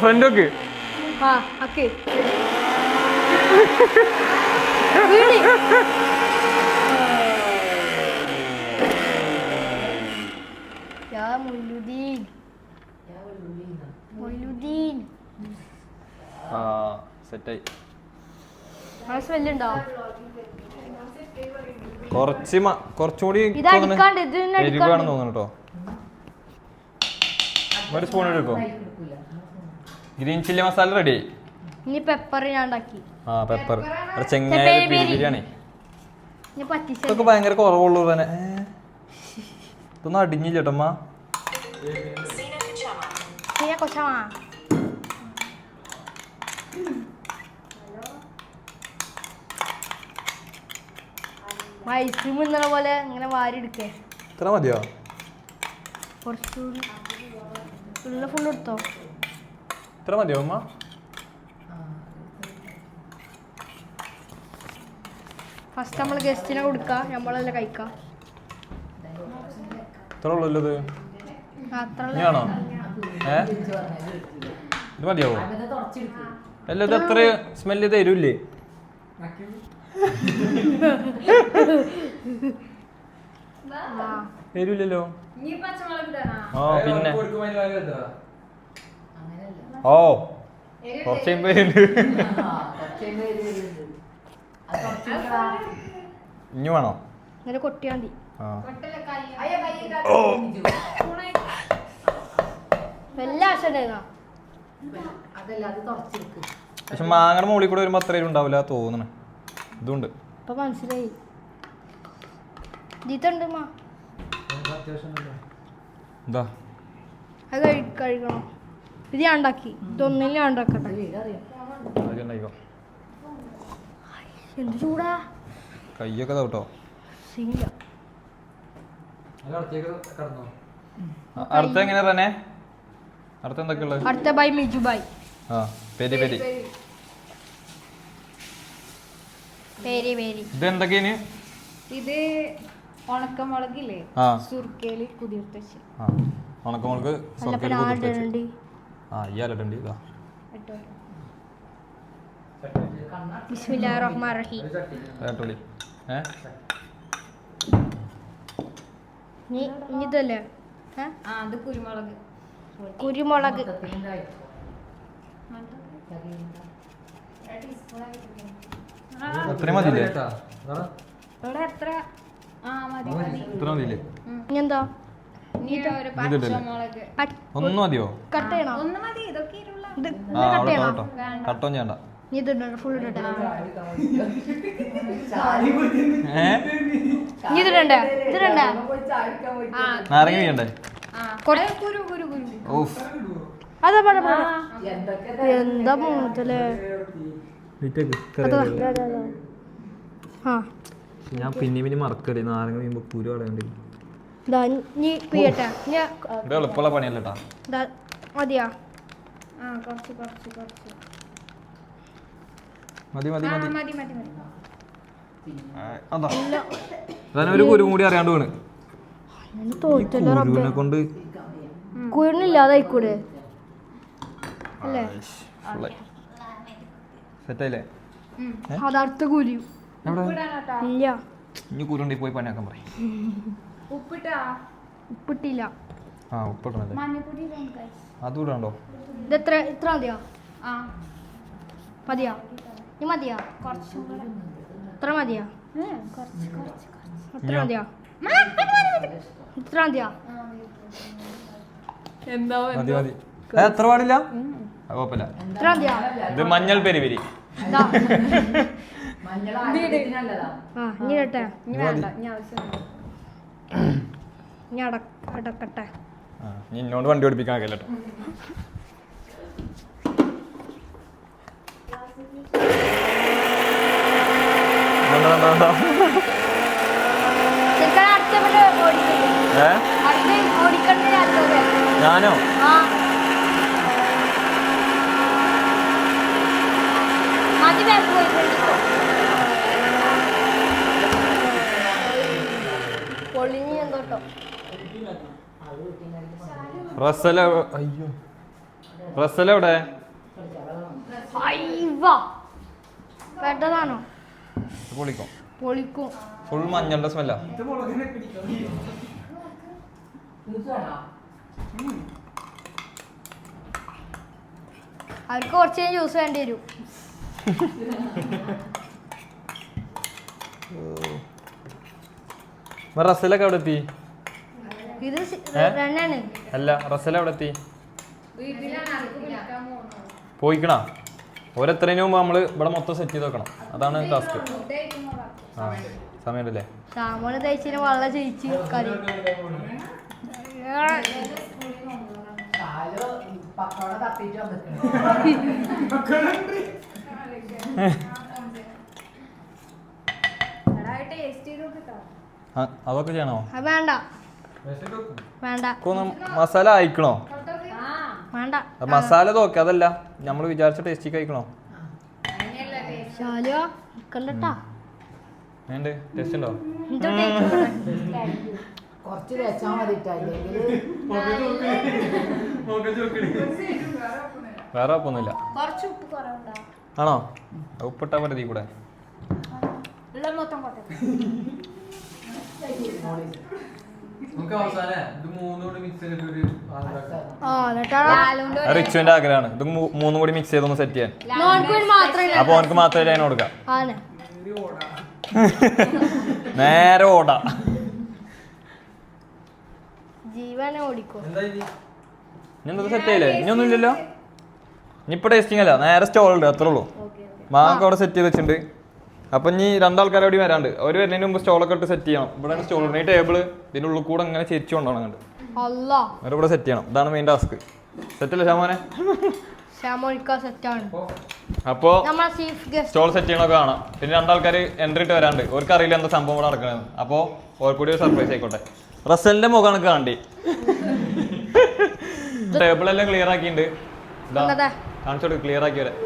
Speaker 1: ഫ്രണ്ട് വെക്ക്.
Speaker 2: ആ ഓക്കേ. വീടി. യാ മൊയ്ലുദ്ദീൻ. മൊയ്ലുദ്ദീൻ.
Speaker 1: ആ സെറ്റായി.
Speaker 2: ആ സ്മെല്ലുണ്ടോ?
Speaker 1: കുറച്ചുകൂടി
Speaker 2: ഇത് അടിക്കാണ്ട്
Speaker 1: എരിവാണെന്ന് തോന്നുന്നു കേട്ടോ. ഒരു സ്പൂൺ എടുക്കോ? Green chilli masala ready.
Speaker 2: ഇനി പെപ്പർ ഞാൻ ഉണ്ടാക്കി.
Speaker 1: ആ പെപ്പർ. ചെങ്ങായി ബിരിയാണി. ഇതൊക്കെ ഭയങ്കര കുറവുള്ളൂ തന്നെ. ഇതൊന്നും അടിഞ്ഞില്ല ചേട്ടമ്മ.
Speaker 2: ഐസ്ക്രീം ഇന്നലെ പോലെ ഇങ്ങനെ വാരി എടുക്കേ.
Speaker 1: ഇത്ര മതിയോ?
Speaker 2: കുറച്ചുകൂടി ഫുള്ള് എടുത്തോ.
Speaker 1: ഇത്ര മതിയോ അമ്മ?
Speaker 2: ഫസ്റ്റ് നമ്മൾ ഗസ്റ്റിനെ കൊടുക്കാം, നമ്മളെല്ലാം കഴിക്കാം.
Speaker 1: ഇത്ര ഉള്ളല്ലോ ഇത്.
Speaker 2: അത്ര
Speaker 1: ഇനിയാണോ? ഇത് മതിയാവോ? അല്ല ഇത് അത്ര സ്മെല്ല് തരൂല്ലേ? തരൂല്ലല്ലോ. ആ പിന്നെ ഓ കുറച്ച് ഇനി വേണോ?
Speaker 2: ഇങ്ങനെ കൊട്ടിയാ മതി. എല്ലാ ആശയം.
Speaker 1: പക്ഷെ മാങ്ങയുടെ മുകളിൽ കൂടെ വരുമ്പോ അത്രയും ഉണ്ടാവില്ല തോന്നണ. ഇതുണ്ട്
Speaker 2: ഇപ്പൊ മനസ്സിലായി. ഇതുണ്ട്
Speaker 1: എന്താ
Speaker 2: അത് കഴിക്കണം. ഇത് ഞാൻ ഉണ്ടാക്കി. ഇതൊന്നിൽ ഞാൻ ഉണ്ടാക്കട്ടെ. എന്ത് ചൂടാ.
Speaker 1: കയ്യൊക്കെ തട്ടോ. അടുത്ത എങ്ങനെയാ തന്നെ? അടുത്ത എന്തൊക്കെയുള്ളത്?
Speaker 2: അടുത്ത ബൈ മിജു ബൈ.
Speaker 1: ആ പെരി പെരി.
Speaker 2: പേരി പേരി.
Speaker 1: ഇത് എന്തൊക്കെയാണ്?
Speaker 4: ഇത് ഉണക്കമുളകില്ലേ?
Speaker 1: ആ
Speaker 4: സുർക്കയില് കുതിർത്ത് വെച്ച്.
Speaker 1: ആ ഉണക്കമുളക് സുർക്കയിൽ കുതിർത്ത് വെച്ച്. ആ ഇയാളിട്ടുണ്ട്. ഇതാ
Speaker 2: ബിസ്മില്ലാഹിർ റഹ്മാനിർ റഹീം.
Speaker 1: കേട്ടോളി.
Speaker 2: ഇതല്ലേ?
Speaker 4: അത് കുരുമുളക്.
Speaker 2: കുരുമുളക്
Speaker 1: അത്രയും മതിയില്ലേ?
Speaker 4: ഇവിടെ എത്ര? ആ മതി മതി.
Speaker 1: ഇത്ര മതിയില്ലേ?
Speaker 2: എന്താ
Speaker 4: ഇനി ഒരു പച്ചമുളക്.
Speaker 1: ഒന്ന് മതിയോ?
Speaker 2: കട്ട് ചെയ്യണോ?
Speaker 4: ഒന്ന് മതി. ഇതൊക്കെ ഇരുള്ള.
Speaker 1: ആ അവിടെ കേട്ടോ. കട്ടോ ചെയ്യണ്ട.
Speaker 2: ഇതുണ്ട് ഫുൾ ഇടട്ടെ. ഇതിടണ്ടേ? ഇതിടണ്ടേ?
Speaker 1: നാരങ്ങ വീണ്ടേ?
Speaker 4: കുരു കുരു കുരു.
Speaker 1: ഓഫ്
Speaker 2: അതാ എന്താ മൂത്തല്ലേ. ആ
Speaker 1: ഞാൻ പിന്നെ മറക്കല്ലേ നാരങ്ങ വീഴുമ്പോ കുരു കളയണ്ടേ. എളുപ്പമുള്ള പണിയല്ലേട്ടാ.
Speaker 2: മതിയാ?
Speaker 4: ആ കുറച്ച് കുറച്ച് കുറച്ച്
Speaker 1: മതി മതി മതി.
Speaker 4: മതി മതി മതി.
Speaker 1: അതാ ഒരു കുരു കൂടി അറിയാണ്ട് വീണ്. കുരുവിനെ കൊണ്ട്
Speaker 2: കുരുന്നില്ലാതായിക്കൂടെ അല്ലേ?
Speaker 1: സെറ്റായില്ലേ?
Speaker 2: അതടുത്ത കുരു ഇല്ല.
Speaker 1: ഇനി കുരുണ്ടി പോയി പണിയാക്കാൻ പറയും.
Speaker 4: ഉപ്പിട്ടാ?
Speaker 2: ഉപ്പിട്ടില്ല.
Speaker 1: ആ ഉപ്പിടണല്ലേ?
Speaker 4: മഞ്ഞപ്പൊടി
Speaker 1: അതും ഇടണ്ടോ?
Speaker 2: ഇതെത്ര? ഇത്ര മതിയോ?
Speaker 4: ആ
Speaker 2: മതിയോ? ഇനി മതിയോ
Speaker 4: കുറച്ചും കൂടെ
Speaker 2: ഇത്ര മതിയോ
Speaker 4: കുറച്ച്
Speaker 2: ഇത്ര മതിയോ ഇത്ര മതിയോ
Speaker 4: എന്താ
Speaker 1: മതി മതി എത്ര പാടില്ല കുഴപ്പമില്ല.
Speaker 2: ഇത്ര മതിയോ
Speaker 1: ഇത് മഞ്ഞൾ പെരിപെരി.
Speaker 2: ഇതാ ആ ഇനി കേട്ടെ
Speaker 4: ഇനി വേണ്ട ഇനി ആവശ്യമില്ല.
Speaker 2: ഇനി അടക്കട്ടെ.
Speaker 1: നീ എന്നോട് വണ്ടി ഓടിപ്പിക്കാൻ കേട്ടോ.
Speaker 2: ശരിക്കും അടുത്ത ഓടിക്കണ്ടേ
Speaker 1: ഞാനോ
Speaker 2: ആ മതി ബാക്ക് പോയിക്കൊണ്ടിരിക്കും പൊളിഞ്ഞ് എന്തോട്ടോ
Speaker 1: അയ്യോ റസലെവിടെ?
Speaker 2: അയ്യോ പെട്ടതാണോ?
Speaker 1: പൊളിക്കും.
Speaker 2: പൊളിക്കും.
Speaker 1: ഫുൾ മഞ്ഞളുടെ സ്മെല്ലാ.
Speaker 2: അവർക്ക് കുറച്ച് ജ്യൂസ് വേണ്ടി വരും.
Speaker 1: റസലൊക്കെ എവിടെ എത്തി?
Speaker 2: ഇത് രണ്ടാണ്.
Speaker 1: അല്ല റസൽ എവിടെ എത്തി? പോയിക്കണ ഓരെത്രേനും മുമ്പ് നമ്മള് ഇവിടെ മൊത്തം സെറ്റ് ചെയ്ത് വെക്കണം. അതാണ് ടാസ്ക്. ആ സമയമുണ്ടല്ലേ?
Speaker 2: സാമോന് തയ്ച്ചിന് വെള്ളം ചേച്ചി കറി
Speaker 1: അതൊക്കെ ചെയ്യണോ?
Speaker 2: അത് വേണ്ട വേണ്ട
Speaker 1: മസാല അയക്കണോ?
Speaker 2: വേണ്ട
Speaker 1: മസാല നോക്ക അതല്ല നമ്മള് വിചാരിച്ച ടേസ്റ്റി കഴിക്കണോ?
Speaker 2: ശാലോ കണ്ടട്ടാ
Speaker 1: വേണ്ട ടേസ്റ്റ് ഉണ്ടോ?
Speaker 5: കുറച്ച് വെച്ചാൽ മതി.
Speaker 1: വേറെ ഒപ്പൊന്നുമില്ല.
Speaker 4: കുറച്ച് ഉപ്പ് കുറവുണ്ടോ?
Speaker 1: ആണോ? ഉപ്പിട്ടാ മതി കൂടെ.
Speaker 4: ഉള്ള മൊത്തം കൊട്ടെ.
Speaker 3: നമുക്ക് അവസാനം ഇത് മൂന്നോട് മിക്സ് ചെയ്തിട്ട് ഒരു
Speaker 1: റിച്ചുവിന്റെ ആഗ്രഹമാണ് ഇത് മൂന്നും കൂടി മിക്സ് ചെയ്തൊന്ന് സെറ്റ് ചെയ്യാൻ. അപ്പൊ ഓനക്ക് മാത്രമേ അതിന് കൊടുക്കാം. നേരെ ഓടാ
Speaker 2: ജീവനെ ഓടിക്കോ.
Speaker 1: ഇനി സെറ്റ് ചെയ്യില്ലേ? ഇനിയൊന്നും ഇല്ലല്ലോ. ഇനിയിപ്പോ ടേസ്റ്റിംഗ് അല്ല, നേരെ സ്റ്റോൾ ഉണ്ട്, അത്രേ ഉള്ളൂ. മാങ്ങ അവിടെ സെറ്റ് ചെയ്ത് വെച്ചിട്ടുണ്ട്. അപ്പൊ ഇനി രണ്ടാൾക്കാർ അവിടെ വരാണ്ട്. അവർ വരുന്നതിന് മുമ്പ് സ്റ്റോളൊക്കെ ഇട്ട് സെറ്റ് ചെയ്യണം. ഇവിടെ സ്റ്റോൾ ഉണ്ട്. ഈ ടേബിള് ഇതിന്റെ ഉള്ളിൽ കൂടെ ഇങ്ങനെ ചെരിച്ചു കൊണ്ടാണ് കണ്ട് അവരെ ഇവിടെ സെറ്റ് ചെയ്യണം. ഇതാണ് മെയിൻ ടാസ്ക്. സെറ്റല്ലേ ശ്യാമോനെ? അപ്പോ സ്റ്റോൾ സെറ്റ് ചെയ്യണൊക്കെ കാണാം. പിന്നെ രണ്ടാൾക്കാർ എൻട്രി ഇട്ട് വരാണ്ട്. അവർക്ക് അറിയില്ല എന്താ സംഭവം ഇവിടെ നടക്കണത്. അപ്പോ ഓർക്ക് കൂടി ഒരു സർപ്രൈസ് ആയിക്കോട്ടെ. റസലിന്റെ മുഖമാണ് കാണ്ടി. ടേബിൾ എല്ലാം ക്ലിയർ ആക്കിയിട്ടുണ്ട്. കാണിച്ചോട് ക്ലിയർ ആക്കി വരാം.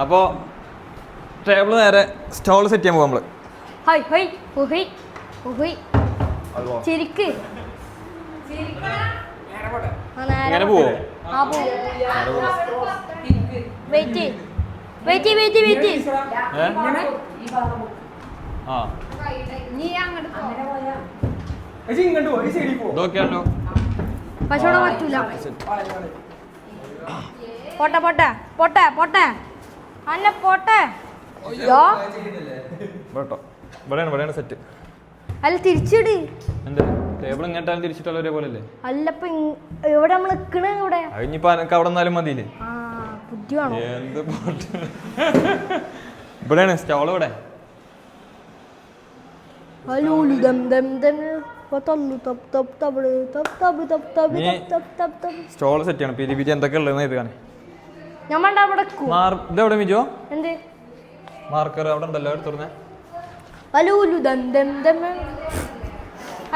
Speaker 1: അപ്പോ ടേബിൾ നേരെ സ്റ്റോൾ സെറ്റ് ചെയ്യാൻ പോവാ നമ്മള്. ഇങ്ങനെ പോവോ? ആ ഇതൊക്കെയാണല്ലോ.
Speaker 2: പശോടെ പറ്റൂല. പോട്ടെ പോട്ടെ പോട്ടെ പോട്ടെ അന്ന പോട്ടെ.
Speaker 1: ഇവിടെയാണ് സെറ്റ്.
Speaker 2: അല്ല തിരിച്ചിട്.
Speaker 1: എന്താ ടേബിൾ ഇങ്ങോട്ടാലും തിരിച്ചിട്ടുള്ള ഒരേപോലെ അല്ലേ?
Speaker 2: അല്ലപ്പ എവിടെ നമ്മൾ നിക്കണ ഇവിടെ?
Speaker 1: അതിനിപ്പോ എനക്ക് അവിടെ നിന്നാലും മതിയില്ലേ?
Speaker 2: ബുദ്ധിയാണോ?
Speaker 1: എന്ത് പോട്ടെ. ഇവിടെയാണ് സ്റ്റോൾ. ഇവിടെ സ്റ്റോൾ സെറ്റ് ചെയ്യണം. പിരി പിരി എന്തൊക്കെ ഉള്ളതെന്ന് ഇത് കാണി. ഇതെവിടെ മിജോ? മാർക്കർ അവിടെ ഉണ്ടല്ലോ എടുത്തുറന്നേ.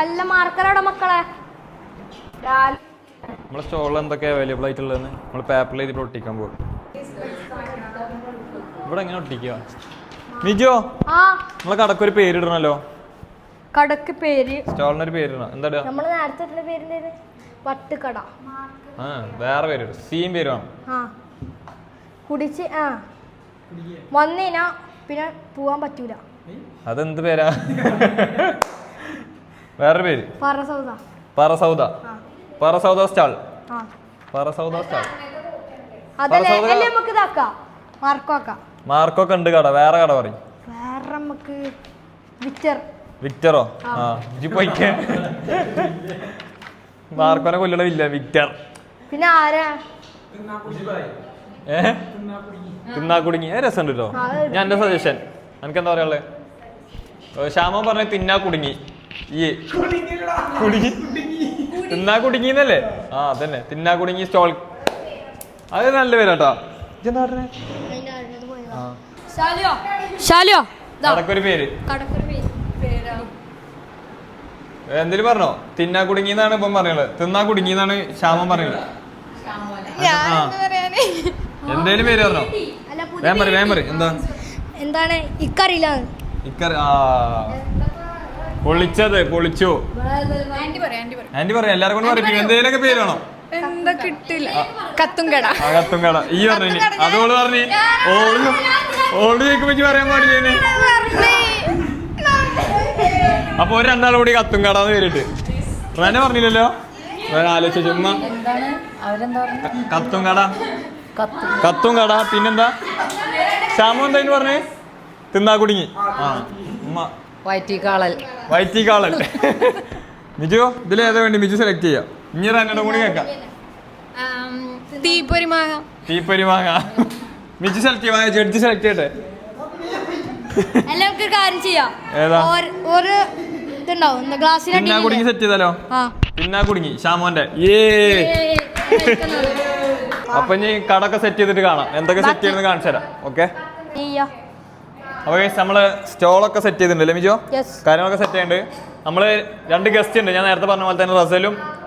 Speaker 2: അല്ല മാർക്കറവിടെ മക്കളെ.
Speaker 1: നമ്മളെ സ്റ്റോളിൽ എന്തൊക്കെ അവൈലബിൾ ആയിട്ടുള്ളതെന്ന് നമ്മൾ പേപ്പറിൽ എഴുതി ഒട്ടിക്കാൻ പോകും. ഇവിടെ എങ്ങനെ ഒട്ടിക്കുക മിജോ? നമ്മളെ കടക്കൊരു പേരിടണല്ലോ.
Speaker 2: കടക്ക് പേര്
Speaker 1: സ്റ്റോളിനൊരു പേരിടണം. എന്താ
Speaker 2: നമ്മള് നേരത്തെ പേരിന്റെ വട്ടുകട.
Speaker 1: ആ വേറെ പേര് സീം പേര് വേണം.
Speaker 2: കുടിച്ച് വന്നിനാ പിന്നെ പോവാൻ പറ്റൂല.
Speaker 1: അതെന്ത് പേരാ? വേറെ പേര് പറസൗദ. പറസൗദ സ്റ്റാൾ. പറസൗദ സ്റ്റാൾ.
Speaker 2: അതല്ലേ നമുക്ക് ഇതാക്കാം മാർക്കോക്കാം.
Speaker 1: മാർക്കൊക്കെ ഉണ്ട് കട, വേറെ കട പറയും.
Speaker 2: വേറെ നമുക്ക് വിക്ടർ.
Speaker 1: വിക്ടറോ? ആ ഇജ്ജ് പോയിക്കേ. മാർക്കോനെ കൊല്ലണില്ല, വിക്ടർ.
Speaker 2: പിന്നെ ആരാ?
Speaker 1: തിന്നാ കുടുങ്ങി. രസമുണ്ട് കേട്ടോ. ഞാൻ എന്റെ സജഷൻ എനിക്ക് എന്താ പറയാ, ശ്യാമൻ പറഞ്ഞ തിന്നാ കുടുങ്ങി. ഈ കുടുങ്ങി തിന്നാ കുടുങ്ങിന്നല്ലേ? ആ അതന്നെ, തിന്നാ കുടുങ്ങി സ്റ്റോൾ. അത് നല്ല പേരാട്ടോ. കടക്കൊരു പേര് എന്തേലും പറഞ്ഞോ? തിന്നാ കുടുങ്ങിന്നാണ് ഇപ്പം പറഞ്ഞത്. തിന്നാ കുടുങ്ങിന്നാണ് ശ്യാമൻ പറഞ്ഞത്. എന്തേലും പേര് പറഞ്ഞോ? വേം പറ.
Speaker 2: എന്താണ് ഇക്കറിയില്ല.
Speaker 1: പൊളിച്ചത് പൊളിച്ചു. ആന്റി പറയാം, എല്ലാരും കൊണ്ട് പറയിപ്പിക്കും. എന്തേലൊക്കെ പേര് വേണോ?
Speaker 4: എന്താ കിട്ടില്ല. കത്തുംകട.
Speaker 1: കത്തുംകട. ഈ പറഞ്ഞു അതോള് പറഞ്ഞു. ഓള് ചോദിക്കുമ്പോ പറയാൻ പാടില്ലേ? അപ്പൊ ഒരു രണ്ടാളും കൂടി കത്തുംകടന്ന് പേരിട്ട് റന പറഞ്ഞില്ലല്ലോ. ആലോചിച്ച ചുമ്മാ കത്തുംകട. പിന്നെന്താ ശ്യാമു എന്താ പറഞ്ഞേ? തിന്നാ കുടുങ്ങി. ആ ഉമ്മ വയറ്റിക്കാളൽ. മിജു ഇതിലേതാ വേണ്ടി? മിജു സെലക്ട് ചെയ്യാം. ഇനി റന്നയുടെ കൂടി കേൾക്കാം. തീപ്പൊരി മാങ്ങ. മിജു സെലക്ട് ചെയ്യാം. ജഡ്ജി സെലക്ട് ചെയ്യട്ടെ.
Speaker 2: എല്ലാവർക്കും കാര്യം ചെയ്യാം.
Speaker 1: ഏതാ?
Speaker 2: ഒരു ഇതുണ്ടാവും ഗ്ലാസ്സിൽ
Speaker 1: തിന്നാ കുടുങ്ങി സെറ്റ് ചെയ്താലോ? തിന്നാ കുടുങ്ങി ശ്യാമോന്റെ. അപ്പൊ ഇനി കടൊക്കെ സെറ്റ് ചെയ്തിട്ട് കാണാം. എന്തൊക്കെ സെറ്റ് ചെയ്യുന്നത് കാണിച്ചു തരാം. ഓക്കെ. അപ്പൊ നമ്മള് സ്റ്റോളൊക്കെ സെറ്റ് ചെയ്തിട്ടുണ്ടല്ലേ മിജോ? കാര്യങ്ങളൊക്കെ സെറ്റ് ചെയ്യുന്നുണ്ട്. നമ്മള് 2 ഗസ്റ്റ് ഉണ്ട്. ഞാൻ നേരത്തെ പറഞ്ഞ പോലെ തന്നെ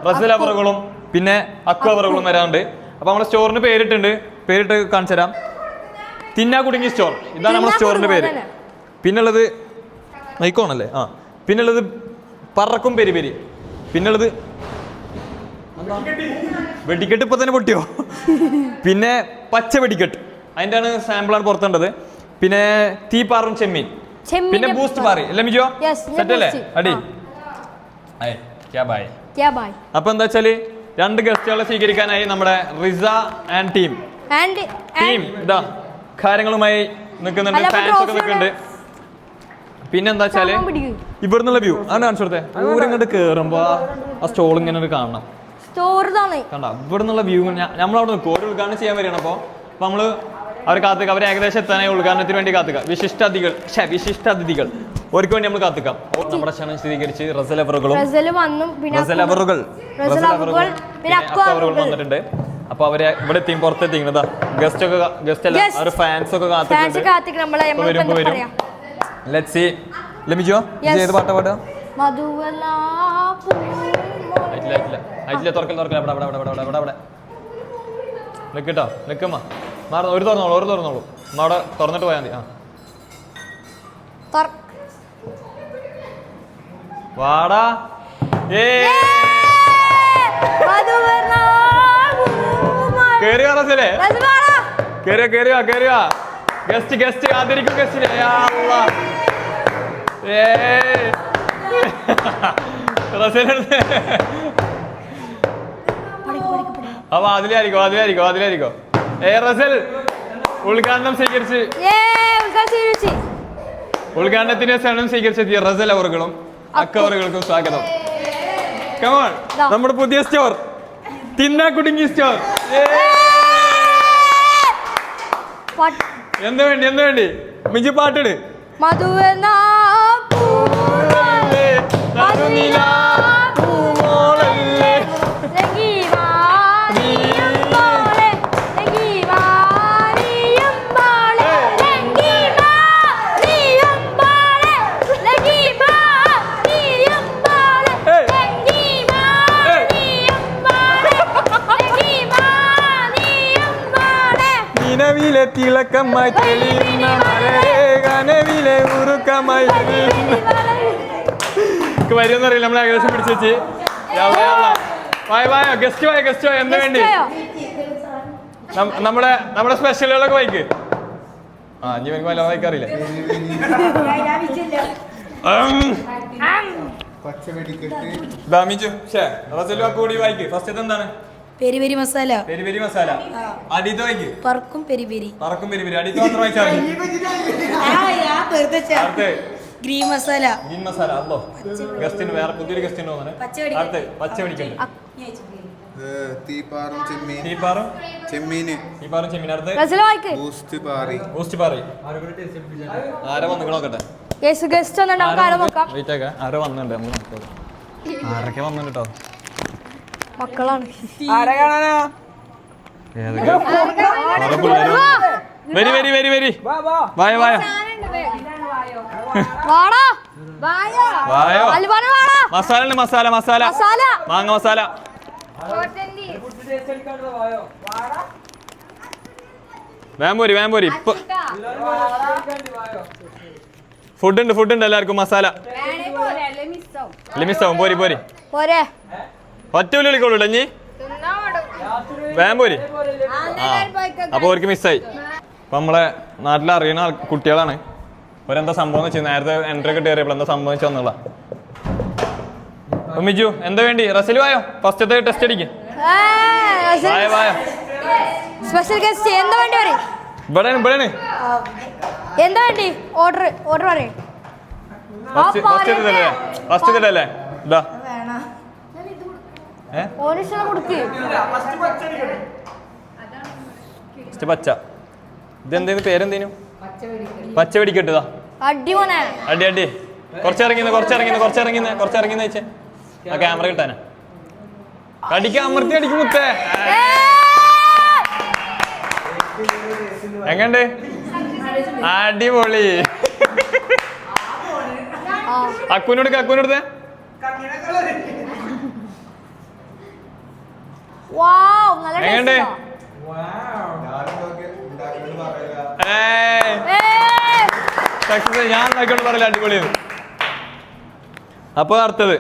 Speaker 1: റസൽ അവറുകളും പിന്നെ അക്വ അവറുകളും വരാറുണ്ട്. അപ്പൊ നമ്മളെ സ്റ്റോറിന് പേരിട്ടുണ്ട്. പേരിട്ട് കാണിച്ചു തരാം. തിന്നാ കുടുങ്ങി സ്റ്റോർ. ഇതാണ് നമ്മുടെ സ്റ്റോറിന്റെ പേര്. പിന്നുള്ളത് നയിക്കോണല്ലേ? ആ പിന്നുള്ളത് പറക്കും പെരി പെരി. പിന്നുള്ളത് വെടിക്കെട്ട്. ഇപ്പൊ തന്നെ പൊട്ടിയോ? പിന്നെ പച്ച വെടിക്കെട്ട്, അതിന്റെ ആണ് സാമ്പിളാണ് പുറത്തേണ്ടത്. പിന്നെ തീപ്പാറും ചെമ്മീൻ. പിന്നെ ബൂസ്റ്റ് പാറി അല്ലേ മിജോ? സെറ്റ് അല്ലേ? അടി. അപ്പൊ എന്താ വെച്ചാല് 2 ഗസ്റ്റുകളെ സ്വീകരിക്കാനായി നമ്മുടെ റിസ ആൻഡ് ടീം ഇതാ കാര്യങ്ങളുമായി നിൽക്കുന്നുണ്ട്. ഫാൻസ് ഒക്കെ നിൽക്കുന്നുണ്ട്. പിന്നെന്താ വെച്ചാല് ഇവിടുന്നുള്ള വ്യൂ ആണ് കാണിച്ചു കൊടുത്തേ. ഊരിങ്ങോട്ട് കേറുമ്പോ ആ സ്റ്റോൾ ഇങ്ങനെ കാണണം. കണ്ട ഇവിടുന്നുള്ള വ്യൂ നമ്മളവിടെ നിൽക്കും. ഒരു ഉദ്ഘാടനം ചെയ്യാൻ വരികയാണ്. അപ്പൊ നമ്മള് അവർ കാത്തുക. അവർ ഏകദേശം എത്താനായി ഉദ്ഘാടനത്തിന് വേണ്ടി കാത്തുക. വിശിഷ്ടാതിഥികൾ അവർക്ക് വേണ്ടി നമ്മൾ കാത്തുക്കാം. നമ്മുടെ ക്ഷണം സ്ഥിരീകരിച്ച് റസൽ അവറുകൾ വന്നിട്ടുണ്ട്. അപ്പൊ അവരെ ഇവിടെ എത്തിയും പുറത്തെത്തിക്കുന്നതാ. ഗസ്റ്റ് അല്ല, ഫാൻസ് ഒക്കെ കാത്തുന്നുണ്ട്. വരും. Let's see. ലമിജോ ഏത് പാട്ടാ പാടുക? നിക്കട്ടോ നിക്കമ്മ. ഒരു തുറന്നോളൂ. അവിടെ തുറന്നിട്ട് പോയാൽ മതി. വാടാ. കേറിയോ റസലേ? കേറിയോ. ഗസ്റ്റ് ആദരിക്കും ഗസ്റ്റിനെ. അപ്പൊ അതിലായിരിക്കോ. റസൽ ഉദ്ഘാടനം സ്വീകരിച്ച് ഉദ്ഘാടനത്തിന് ക്ഷണം സ്വീകരിച്ചെത്തിയ റസൽ അവറുകളും അക്കവറുകൾക്കും സ്വാഗതം. കമോൺ. നമ്മുടെ പുതിയ സ്റ്റോർ തിന്നാ കുടുങ്ങി സ്റ്റോർ. എന്ത് വേണ്ടി മിജി പാട്ടിട്. കനവിലെ തിളക്കമായി തെളിയുന്ന മലരെ കനവിലെ ഉറുക്കമായി വരുമെന്നറിയില്ല. നമ്മൾ ഏകദേശം പിടിച്ചു വെച്ച് വായോ ഗസ്റ്റ് എന്ത് വേണ്ടി നമ്മുടെ സ്പെഷ്യലുകളൊക്കെ വായിക്ക്. ഇനി എനിക്ക് മലയാളം വായിക്കാറില്ല. കൂടി വായിക്ക്. ഫസ്റ്റ് എന്താണ്?
Speaker 5: Peri peri masala
Speaker 1: peri peri masala അടിയത്ത് വായിക്ക്
Speaker 5: പറക്കും പെരി പെരി
Speaker 1: പറക്കും പെരി പെരി അടിയത്ത് മാത്രം വായിച്ചാൽ അടുത്ത്
Speaker 5: ഗ്രീൻ മസാല
Speaker 1: മീൻ മസാല അതോ ഗസ്റ്റിന് വേറെ പുതിയൊരു ഗസ്റ്റിന് തോന്നണേ അടുത്ത് പച്ച പിടിക്കണ്ട്
Speaker 6: തീപ്പാറും ചെമ്മീൻ
Speaker 1: തീപ്പാറും ചെമ്മീൻ അടുത്ത്
Speaker 6: ബൂസ്റ്റ് പാറി
Speaker 1: ആരെ വന്നിട്ട് നോക്കട്ടെ
Speaker 2: ഗസ്റ്റ് നോക്കാം
Speaker 1: വെയിറ്റ് ആക്കാം ആരോ വന്നിട്ടുണ്ട് നമുക്ക് നോക്കാം ആരൊക്കെ വന്നിട്ട് കേട്ടോ
Speaker 2: മക്കളാണ്
Speaker 1: വരി വരി വരി വരി വായ വായ വായോ മസാല ഉണ്ട് മസാല മസാല മാങ്ങ മസാല വേമ്പോരി വേമ്പോരി ഇപ്പൊ ഫുഡ് ഉണ്ട് എല്ലാവർക്കും മസാല ലിമിസാവും പോരി പോരി
Speaker 2: പോരെ
Speaker 1: ഒറ്റ വിളിക്കോളൂ ഇനി വേമ്പോരി അപ്പൊ അവർക്ക് മിസ്സായി അപ്പൊ നമ്മളെ നാട്ടിൽ അറിയുന്ന കുട്ടികളാണ് ഒരെന്താ സംഭവം എന്ന് വെച്ചാൽ നേരത്തെ എൻട്രി ഒക്കെ കയറിയപ്പോൾ എന്താ സംഭവം വെച്ചാൽ വന്നുള്ള മിജു എന്താ വേണ്ടി റസിൽ വായോ ഫസ്റ്റത്തെ ടെസ്റ്റ് അടിക്കും വായോ
Speaker 2: സ്പെഷ്യൽ ഗസ്റ്റ് എന്താ വേണ്ടി പറയും
Speaker 1: ഇവിടെ
Speaker 2: എന്താ വേണ്ടി ഓർഡർ പറയും
Speaker 1: ഫസ്റ്റ് ഇതല്ലേ ഇതാ പച്ച ഇതെന്തേന്ന് പേരെന്തേനു പച്ച പിടിക്കട്ടതാ അടി അടി കുറച്ചിറങ്ങിന്ന് വെച്ചേ ആ ക്യാമറ കിട്ടാനാ കടിക്കാൻ അമർത്തി അടിക്കും മുത്തേ എങ്ങണ്ട് അടിപൊളി അക്കുനോടുത്തേ എങ്ങണ്ട് സക്സസ് ഞാൻ നോക്കിയോണ്ട് പറയില്ല അടിപൊളിയാണ് അപ്പൊ അടുത്തത്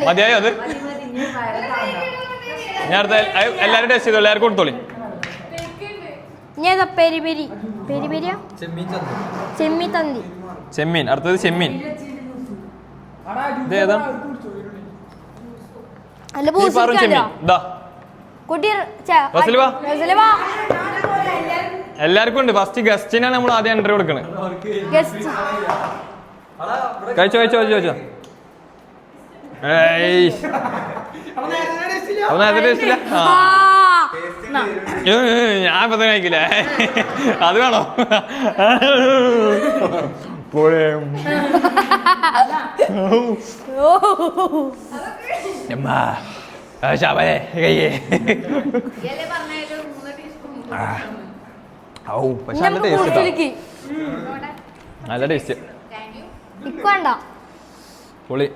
Speaker 1: മതിയായോ അത് ഞാൻ അടുത്ത എല്ലാരും ടെസ്റ്റ് ചെയ്തോ എല്ലാവർക്കും കൊടുത്തോളി ചെമ്മീൻ അടുത്തത് ചെമ്മീൻ ഇത് ഏതാ ചെമ്മീൻ ഇതാ എല്ലാവർക്കും ഉണ്ട് ഫസ്റ്റ് ഗസ്റ്റിനാണ് നമ്മൾ ആദ്യം എൻട്രി കൊടുക്കണേ കഴിച്ചോ ഞാൻ ഇപ്പൊ കഴിക്കില്ല അത് വേണോ ശാബേ കയ്യേ പക്ഷെ നല്ല ടേസ്റ്റ് നല്ല ടേസ്റ്റ് പൊളി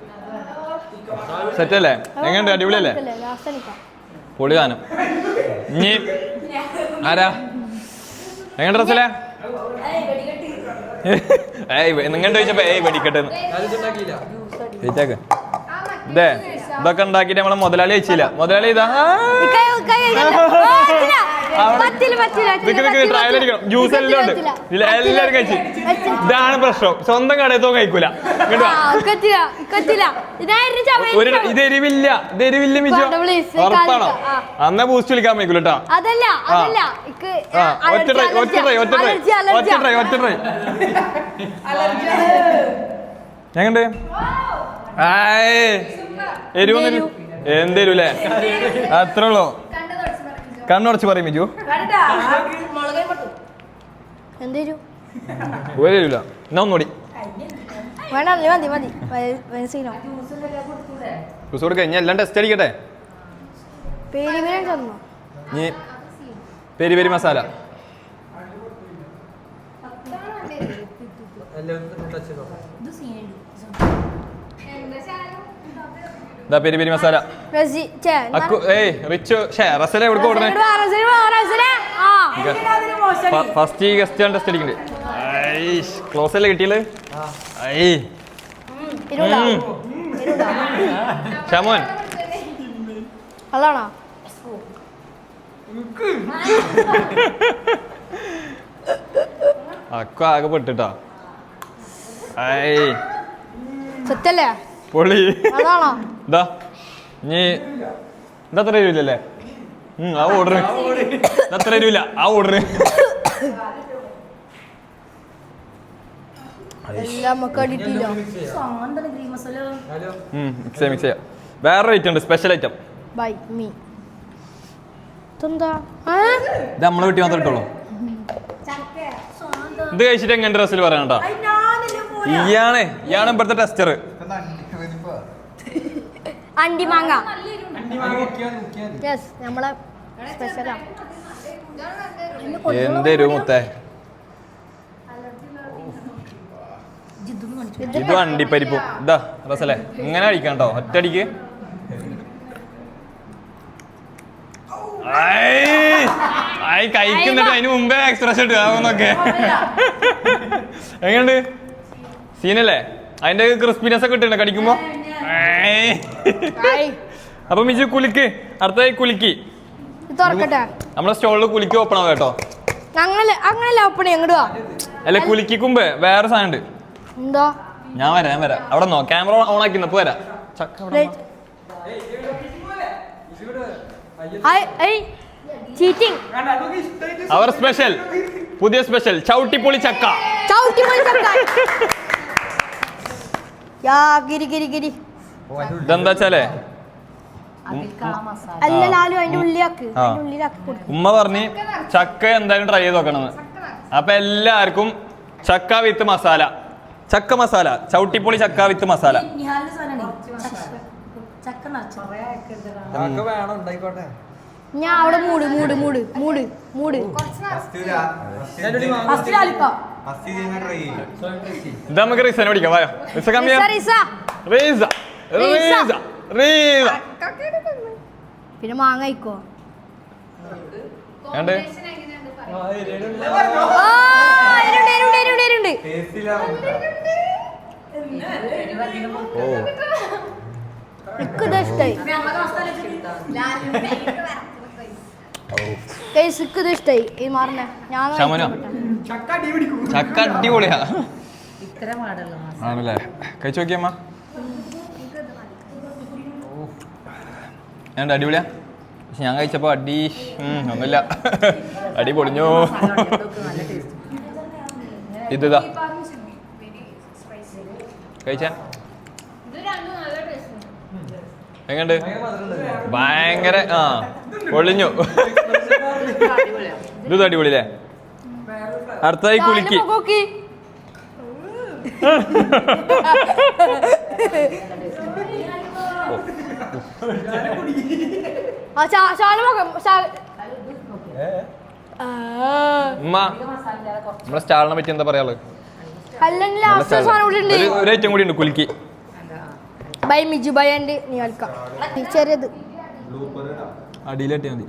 Speaker 1: സെറ്റല്ലേ എങ്ങനെയുണ്ട് അടിപൊളിയല്ലേ പൊളി സാധനം ഇനി ആരാ എങ്ങനെ ഡ്രസ്സല്ലേ നിങ്ങളുടെ ചോദിച്ചപ്പോ വെടിക്കട്ടെ ഇതേ ഇതൊക്കെ ഉണ്ടാക്കിട്ട് നമ്മളെ മുതലാളി കഴിച്ചില്ല മുതലാളി ഇതാ ട്രയൽ അടിക്കണം ജ്യൂസ് എല്ലാം ഉണ്ട് എല്ലാരും കഴിച്ചു ഇതാണ് പ്രശ്നം സ്വന്തം കടയത്തോ കഴിക്കൂല ഇതെരിവില്ല മിച്ചോ ഉറപ്പാണോ അന്നാ ബൂസ്റ്റ് വിളിക്കാൻ വയ്ക്കൂല കേട്ടോ ഒറ്റ ട്രൈ എങ്ങണ്ട് എരിവൊന്നും എന്തേരൂല്ലേ അത്രേ ഉള്ളൂ കണ്ണുടച്ച് പറയും മിജു ഒരേരൂല എന്നാ ഒന്നുകൂടി ജ്യൂസ് കൊടുക്ക ഇനി എല്ലാം ടെസ്റ്റ് അടിക്കട്ടെ നീ peri peri masala peri peri masala റിച്ചു റസല എവിടെ ഓടണേ ഫസ്റ്റ് ഈ ഗസ്റ്റ് ടെസ്റ്റ് അടിക്കണ്ട് ക്ലോസ് അല്ലേ കിട്ടിയത് ഷമോൻ അക്ക ആകെ പെട്ടിട്ടാ പൊളി ഇതാ നീ ഇതത്ര രൂപയില്ലല്ലേ ആ ഓർഡർ അത്ര തരൂല ആ ഓർഡർ.
Speaker 2: എല്ലാം നമുക്ക് അടിയിട്ടില്ല.
Speaker 5: ഗ്രീൻ മസാല
Speaker 1: മിക്സ് ചെയ്യാം. വേറെ ഐറ്റം ഉണ്ട്, സ്പെഷ്യൽ ഐറ്റം.
Speaker 2: By me. ഇതെന്താ?
Speaker 1: ഇത് നമ്മളെ വീട്ടിൽ മാത്രമേ ഇട്ടുള്ളൂ. ഇത് കഴിച്ചിട്ട് എങ്ങനെ ഡ്രസ്സിൽ പറയാനട്ടാ. ഇയാണ് ഇവിടുത്തെ ടെസ്റ്റർ.
Speaker 2: അണ്ടി മാങ്ങ. യെസ്, നമ്മളെ സ്പെഷ്യലാ.
Speaker 1: എന്തേരും മുത്തേ, ഇത് അണ്ടിപ്പരിപ്പും. ഇതാ റസല്ലേ, ഇങ്ങനെ കഴിക്കാം കേട്ടോ ഒറ്റടിക്ക്. കഴിക്കുന്നുണ്ട് അതിന് മുമ്പേ എക്സ്പ്രഷൻ ഇട്ടാവുന്നൊക്കെ. എങ്ങനെയുണ്ട് സീനല്ലേ? അതിന്റെ ക്രിസ്പിനെസ് ഒക്കെ ഇട്ടുണ്ട് കടിക്കുമ്പോ. അപ്പൊ മിജു കുലിക്ക്, അടുത്തായി കുലിക്ക്.
Speaker 2: തുറക്കട്ടെ.
Speaker 1: നമ്മളെ സ്റ്റോളിൽ കുലിക്ക് ഓപ്പൺ ആവും കേട്ടോ.
Speaker 2: അങ്ങനല്ല ഓപ്പൺ എങ്ങോട്ട് വാ.
Speaker 1: അല്ല കുലിക്കുമ്പേ വേറെ സാധനം ഉണ്ട്.
Speaker 2: എന്താ?
Speaker 1: ഞാൻ വരാം അവിടെ നോ. ക്യാമറ ഓൺ ആക്കി വരാം.
Speaker 2: ചീറ്റിംഗ്.
Speaker 1: അവർ സ്പെഷ്യൽ, പുതിയ സ്പെഷ്യൽ ചവിട്ടിപ്പൊളി ചക്ക. ഇതെന്താ വെച്ചാലേ ഉമ്മ പറഞ്ഞ് ചക്ക എന്തായാലും ട്രൈ ചെയ്ത് നോക്കണമെന്ന്. അപ്പൊ എല്ലാവർക്കും ചക്ക വിത്ത് മസാല, ചക്ക മസാല, ചവിട്ടിപ്പൊളി ചക്ക വിത്ത് മസാല.
Speaker 2: ഞാൻ അവിടെ മൂട് മൂട് മൂട് മൂട് മൂട്.
Speaker 1: ഇത് നമുക്ക് റിസനെ പിടിക്കാം. വായോ റിസ കമ്മിയാ. റീസ റീസ റീസ.
Speaker 2: പിന്നെ മാങ്ങ കഴിക്കോ?
Speaker 1: വേണ്ടേ?
Speaker 2: ഇഷ്ടായി ഈ മാറിന.
Speaker 1: ചക്ക അടിപൊളിയാ ആണല്ലേ? കഴിച്ചു നോക്കിയമ്മ. ഞാൻ അടിപൊളിയാ. പക്ഷെ ഞാൻ കഴിച്ചപ്പോ അടി ഒന്നുമില്ല, അടി പൊളിഞ്ഞു. ഇതാ കഴിച്ച എങ്ങണ്ട്? ഭയങ്കര പൊളിഞ്ഞു. ഇത് അടിപൊളിയല്ലേ? അടുത്തായി കുലിക്ക്. ഉമ്മ നമ്മളെ സ്റ്റാളിനെ പറ്റി എന്താ പറയാള്? ഒരു ഐറ്റം കൂടി ഉണ്ട് കുലിക്ക്.
Speaker 2: ബൈ മിജു ബൈ ആൻഡ് നിയാൽക്ക. ചെറിയത്
Speaker 1: അടിയിലെട്ടിയാ മതി.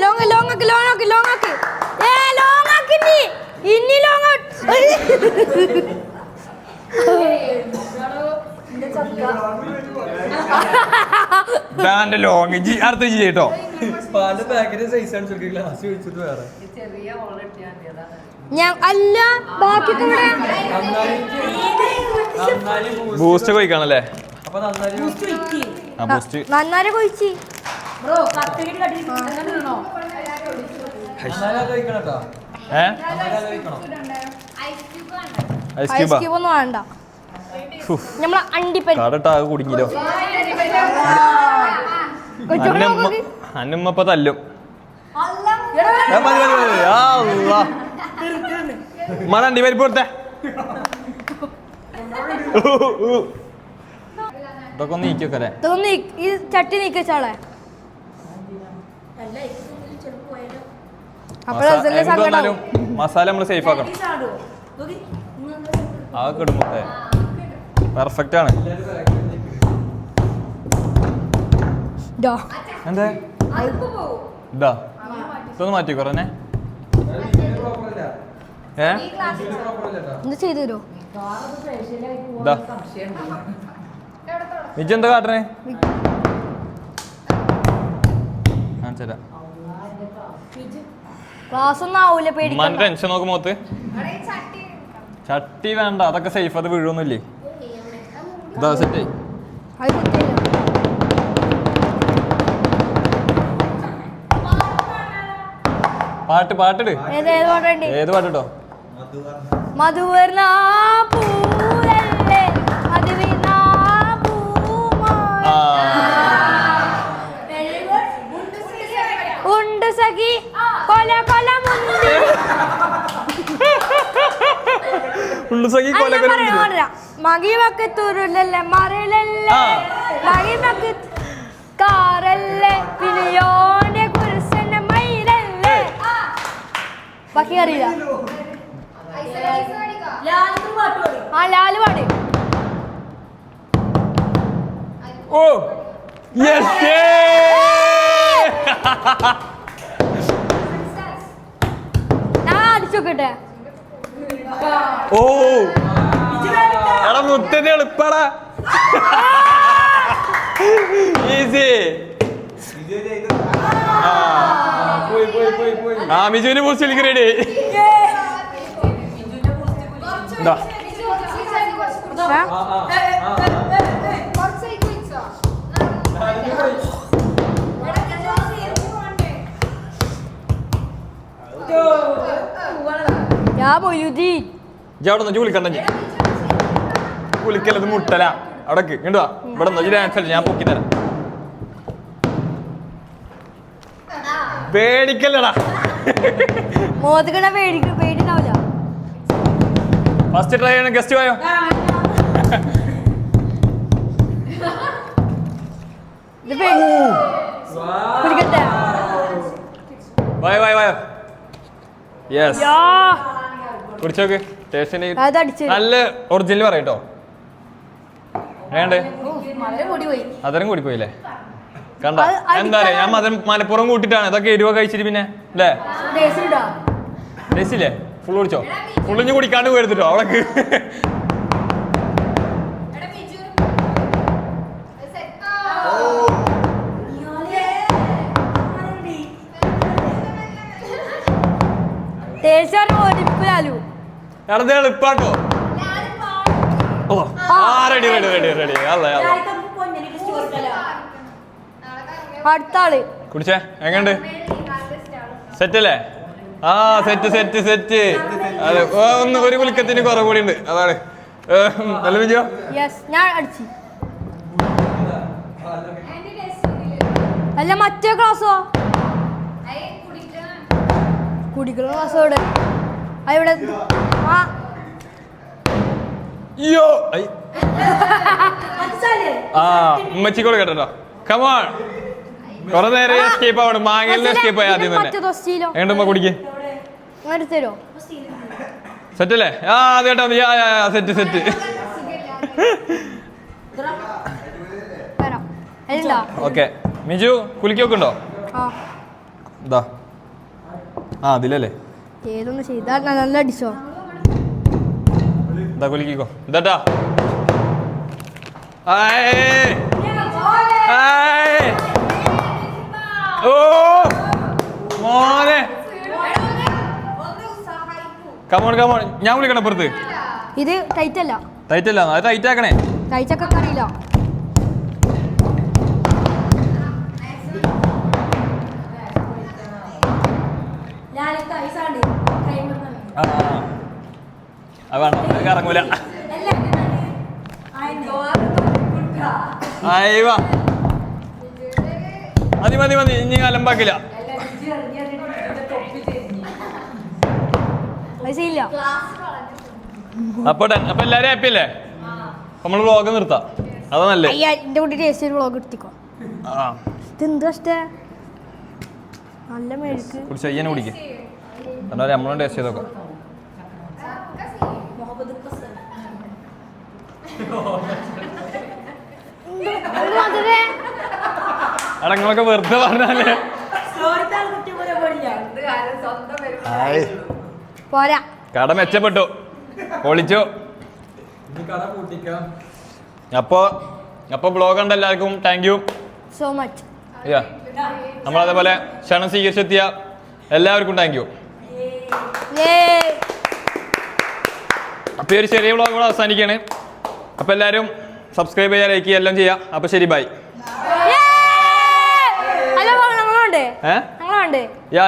Speaker 2: ലോങ് ലോങ് ആക്ക് ലോങ് ആക്ക് ലോങ് ആക്ക്. ലോങ് ആക്ക് ഇനി ലോങ് ഔട്ട്.
Speaker 1: ലോങ് ജി അടുത്ത ജി കേട്ടോ.
Speaker 2: ഞാൻ അല്ല ബാക്കിയൊക്കെ
Speaker 1: ബൂസ്റ്റ് കഴിക്കാണല്ലേ?
Speaker 2: നന്നാരെ കൊഴിച്ച് ഐസ് ക്യൂബ് ഒന്നും വേണ്ട. നമ്മളെ അണ്ടിപ്പരിപ്പ്
Speaker 1: കുടുങ്ങിലോ. അന്നുമ്മ തല്ലും. ഉമ്മാടെ അണ്ടിപ്പരിപ്പ് കൊടുത്തേ. ഇതൊക്കെ ഒന്ന് നീക്കിയൊക്കെ
Speaker 2: ഈ ചട്ടി നീക്കിച്ചാളെ.
Speaker 1: മസാല നമ്മള് സേഫ് ആക്കണം. അതൊക്കെ ഇടുമ്പോ പെർഫെക്റ്റ് ആണ്. എന്താ ഇതാ ഇതൊന്ന് മാറ്റിക്കോ റന്നെ.
Speaker 2: എന്താ ചെയ്തു തരോ?
Speaker 1: നിജെന്താ കാട്ടണേ?
Speaker 2: ക്ലാസ് ഒന്നും ആവൂല, പേടിക്കണ്ട.
Speaker 1: ടെൻഷൻ നോക്ക് മുഖത്ത്. ചട്ടി വേണ്ട, അതൊക്കെ സേഫ്. അത് വീഴൊന്നുമില്ലേ? ഇതാ സെറ്റ്. പാട്ടിട്.
Speaker 2: ഏത് പാട്ടുണ്ട്?
Speaker 1: ഏത് പാട്ടോ?
Speaker 2: മധുവർണ്ണ പൂവല്ലേ മധുവിനാ പൂമാ ഉണ്ട് സഖി കൊല കൊല മുന്തി മകി വക്കത്തൂരുലല്ലേ മറിലല്ലേ മകി വക്കത്ത് കാറല്ലേ പിലിയോന്റെ കുരിശന്റെ മയിലല്ലേ ബാക്കി അറിയില്ല. ആ ലാല് പാടി.
Speaker 1: ഓ യെസ്
Speaker 2: ഞാൻ അടിച്ചോക്കട്ടെ.
Speaker 1: ഓ എടാ മുത്തത് എളുപ്പടാ. ഈസി. ആ മിജുവിന് ബൂസ്റ്റ് വിളിക്ക് റെഡി. അവിടെ വിളിക്കണ്ട വിളിക്കല്ലത് മുട്ടല അവിടക്ക് കണ്ടുവാ ഇവിടെ ഡാൻസ് കളിച്ച് ഞാൻ പൊക്കി തരാം. പേടിക്കല്ലടാ.
Speaker 2: പേടിണ്ടാവില്ല.
Speaker 1: ഫസ്റ്റ് ട്രൈ ചെയ്യണം. ഗസ്റ്റ് പോയോ? വായോ യെസ് കുടിച്ചോക്ക്. ടേസ്റ്റിന് നല്ല ഒറിജിനൽ പറയട്ടോ. വേണ്ടേ? അതരം കൂടി പോയില്ലേ? കണ്ട എന്താ പറയാ, ഞാൻ മലപ്പുറം കൂട്ടിട്ടാണ് ഇതൊക്കെ എരിവ കഴിച്ചിട്ട് പിന്നെ അല്ലേ ടേസ്റ്റില്ലേ? ഫുൾ കുടിച്ചോ? ഫുള്ളിഞ്ഞ് കുടിക്കാണ്ട് പോയെടുത്തിട്ടോ അവളക്ക്. എളുപ്പാട്ടോ. ഓ റെഡി അല്ല
Speaker 2: അടുത്ത ആള്
Speaker 1: കുടിച്ചേ. എങ്ങണ്ട്? സെറ്റ് അല്ലേ? ആ സെറ്റ്. അതെ ഒന്ന് ഒരു കുലുക്കത്തിന് കുറവ് കൂടി ഉണ്ട്. അതാണ് നല്ല വിജയോ.
Speaker 2: ഞാൻ അടിച്ചു. അല്ല മറ്റേ ക്ലാസ്സോ? കുടിക്കുന്ന ക്ലാസ്സോടെ ഇവിടെ
Speaker 1: ഉമ്മച്ചിക്കോട് കേട്ടോ. കമോൺ കൊറേ നേരം എസ്കേപ്പ് ആവണം. മാങ്ങലിന് എസ്കേപ്പ് ആയി ആദ്യം തന്നെ. എങ്ങോട്ടുമ്പോ കുടിക്ക്. സെറ്റ് അല്ലേ? ആ അത് കേട്ടോ. Set okay. മിജു കുലിക്കൊക്കെ ഉണ്ടോ? ഇതാ ആ അതിലല്ലേ
Speaker 2: ഏതൊന്നും ചെയ്താ നല്ല അടിച്ചോ.
Speaker 1: ഇതാ കുലിക്കോ. ഇതാ ഓ മോനെ കമോൺ ഞാൻ വിളിക്കണം പുറത്ത്.
Speaker 2: ഇത് ടൈറ്റ് അല്ല.
Speaker 1: അത് ടൈറ്റ് ആക്കണേ.
Speaker 2: ടൈറ്റ് ഒക്കെ അറിയില്ല. ഇറങ്ങൂല. മതി ഇനി അലമ്പാക്കില്ല. അപ്പൊ എല്ലാരും ഹാപ്പി അല്ലേ? നമ്മള് വ്ളോഗ് നിർത്താം. അതാ നല്ലേ. എന്റെ കുട്ടി ടേസ്റ്റ് വ്ളോഗ് എടുത്തിക്കോ. ഇതെന്താ നല്ല മെഴുക്ക്
Speaker 1: കുടിച്ച് അയ്യനെ കുടിക്കും. എന്നാലും നമ്മളും ടേസ്റ്റ് ചെയ്തോക്കാം. അടങ്ങളൊക്കെ വെറുതെ പറഞ്ഞാലേ
Speaker 2: പോരാ.
Speaker 1: കട മെച്ചപ്പെട്ടു, പൊളിച്ചു. അപ്പൊ ബ്ലോഗ് കണ്ട എല്ലാവർക്കും താങ്ക് യു
Speaker 2: സോ മച്ച്.
Speaker 1: നമ്മളതേപോലെ ക്ഷണം സ്വീകരിച്ചെത്തിയ എല്ലാവർക്കും താങ്ക് യു. അപ്പൊ ഒരു ചെറിയ വ്ളോഗ് കൂടെ അവസാനിക്കുകയാണ്. അപ്പൊ എല്ലാവരും സബ്സ്ക്രൈബ് ചെയ്യുക, ലൈക്ക് ചെയ്യുക, എല്ലാം ചെയ്യാം. അപ്പൊ ശരി, ബൈ.
Speaker 2: ഞങ്ങളുണ്ട്.
Speaker 1: യാ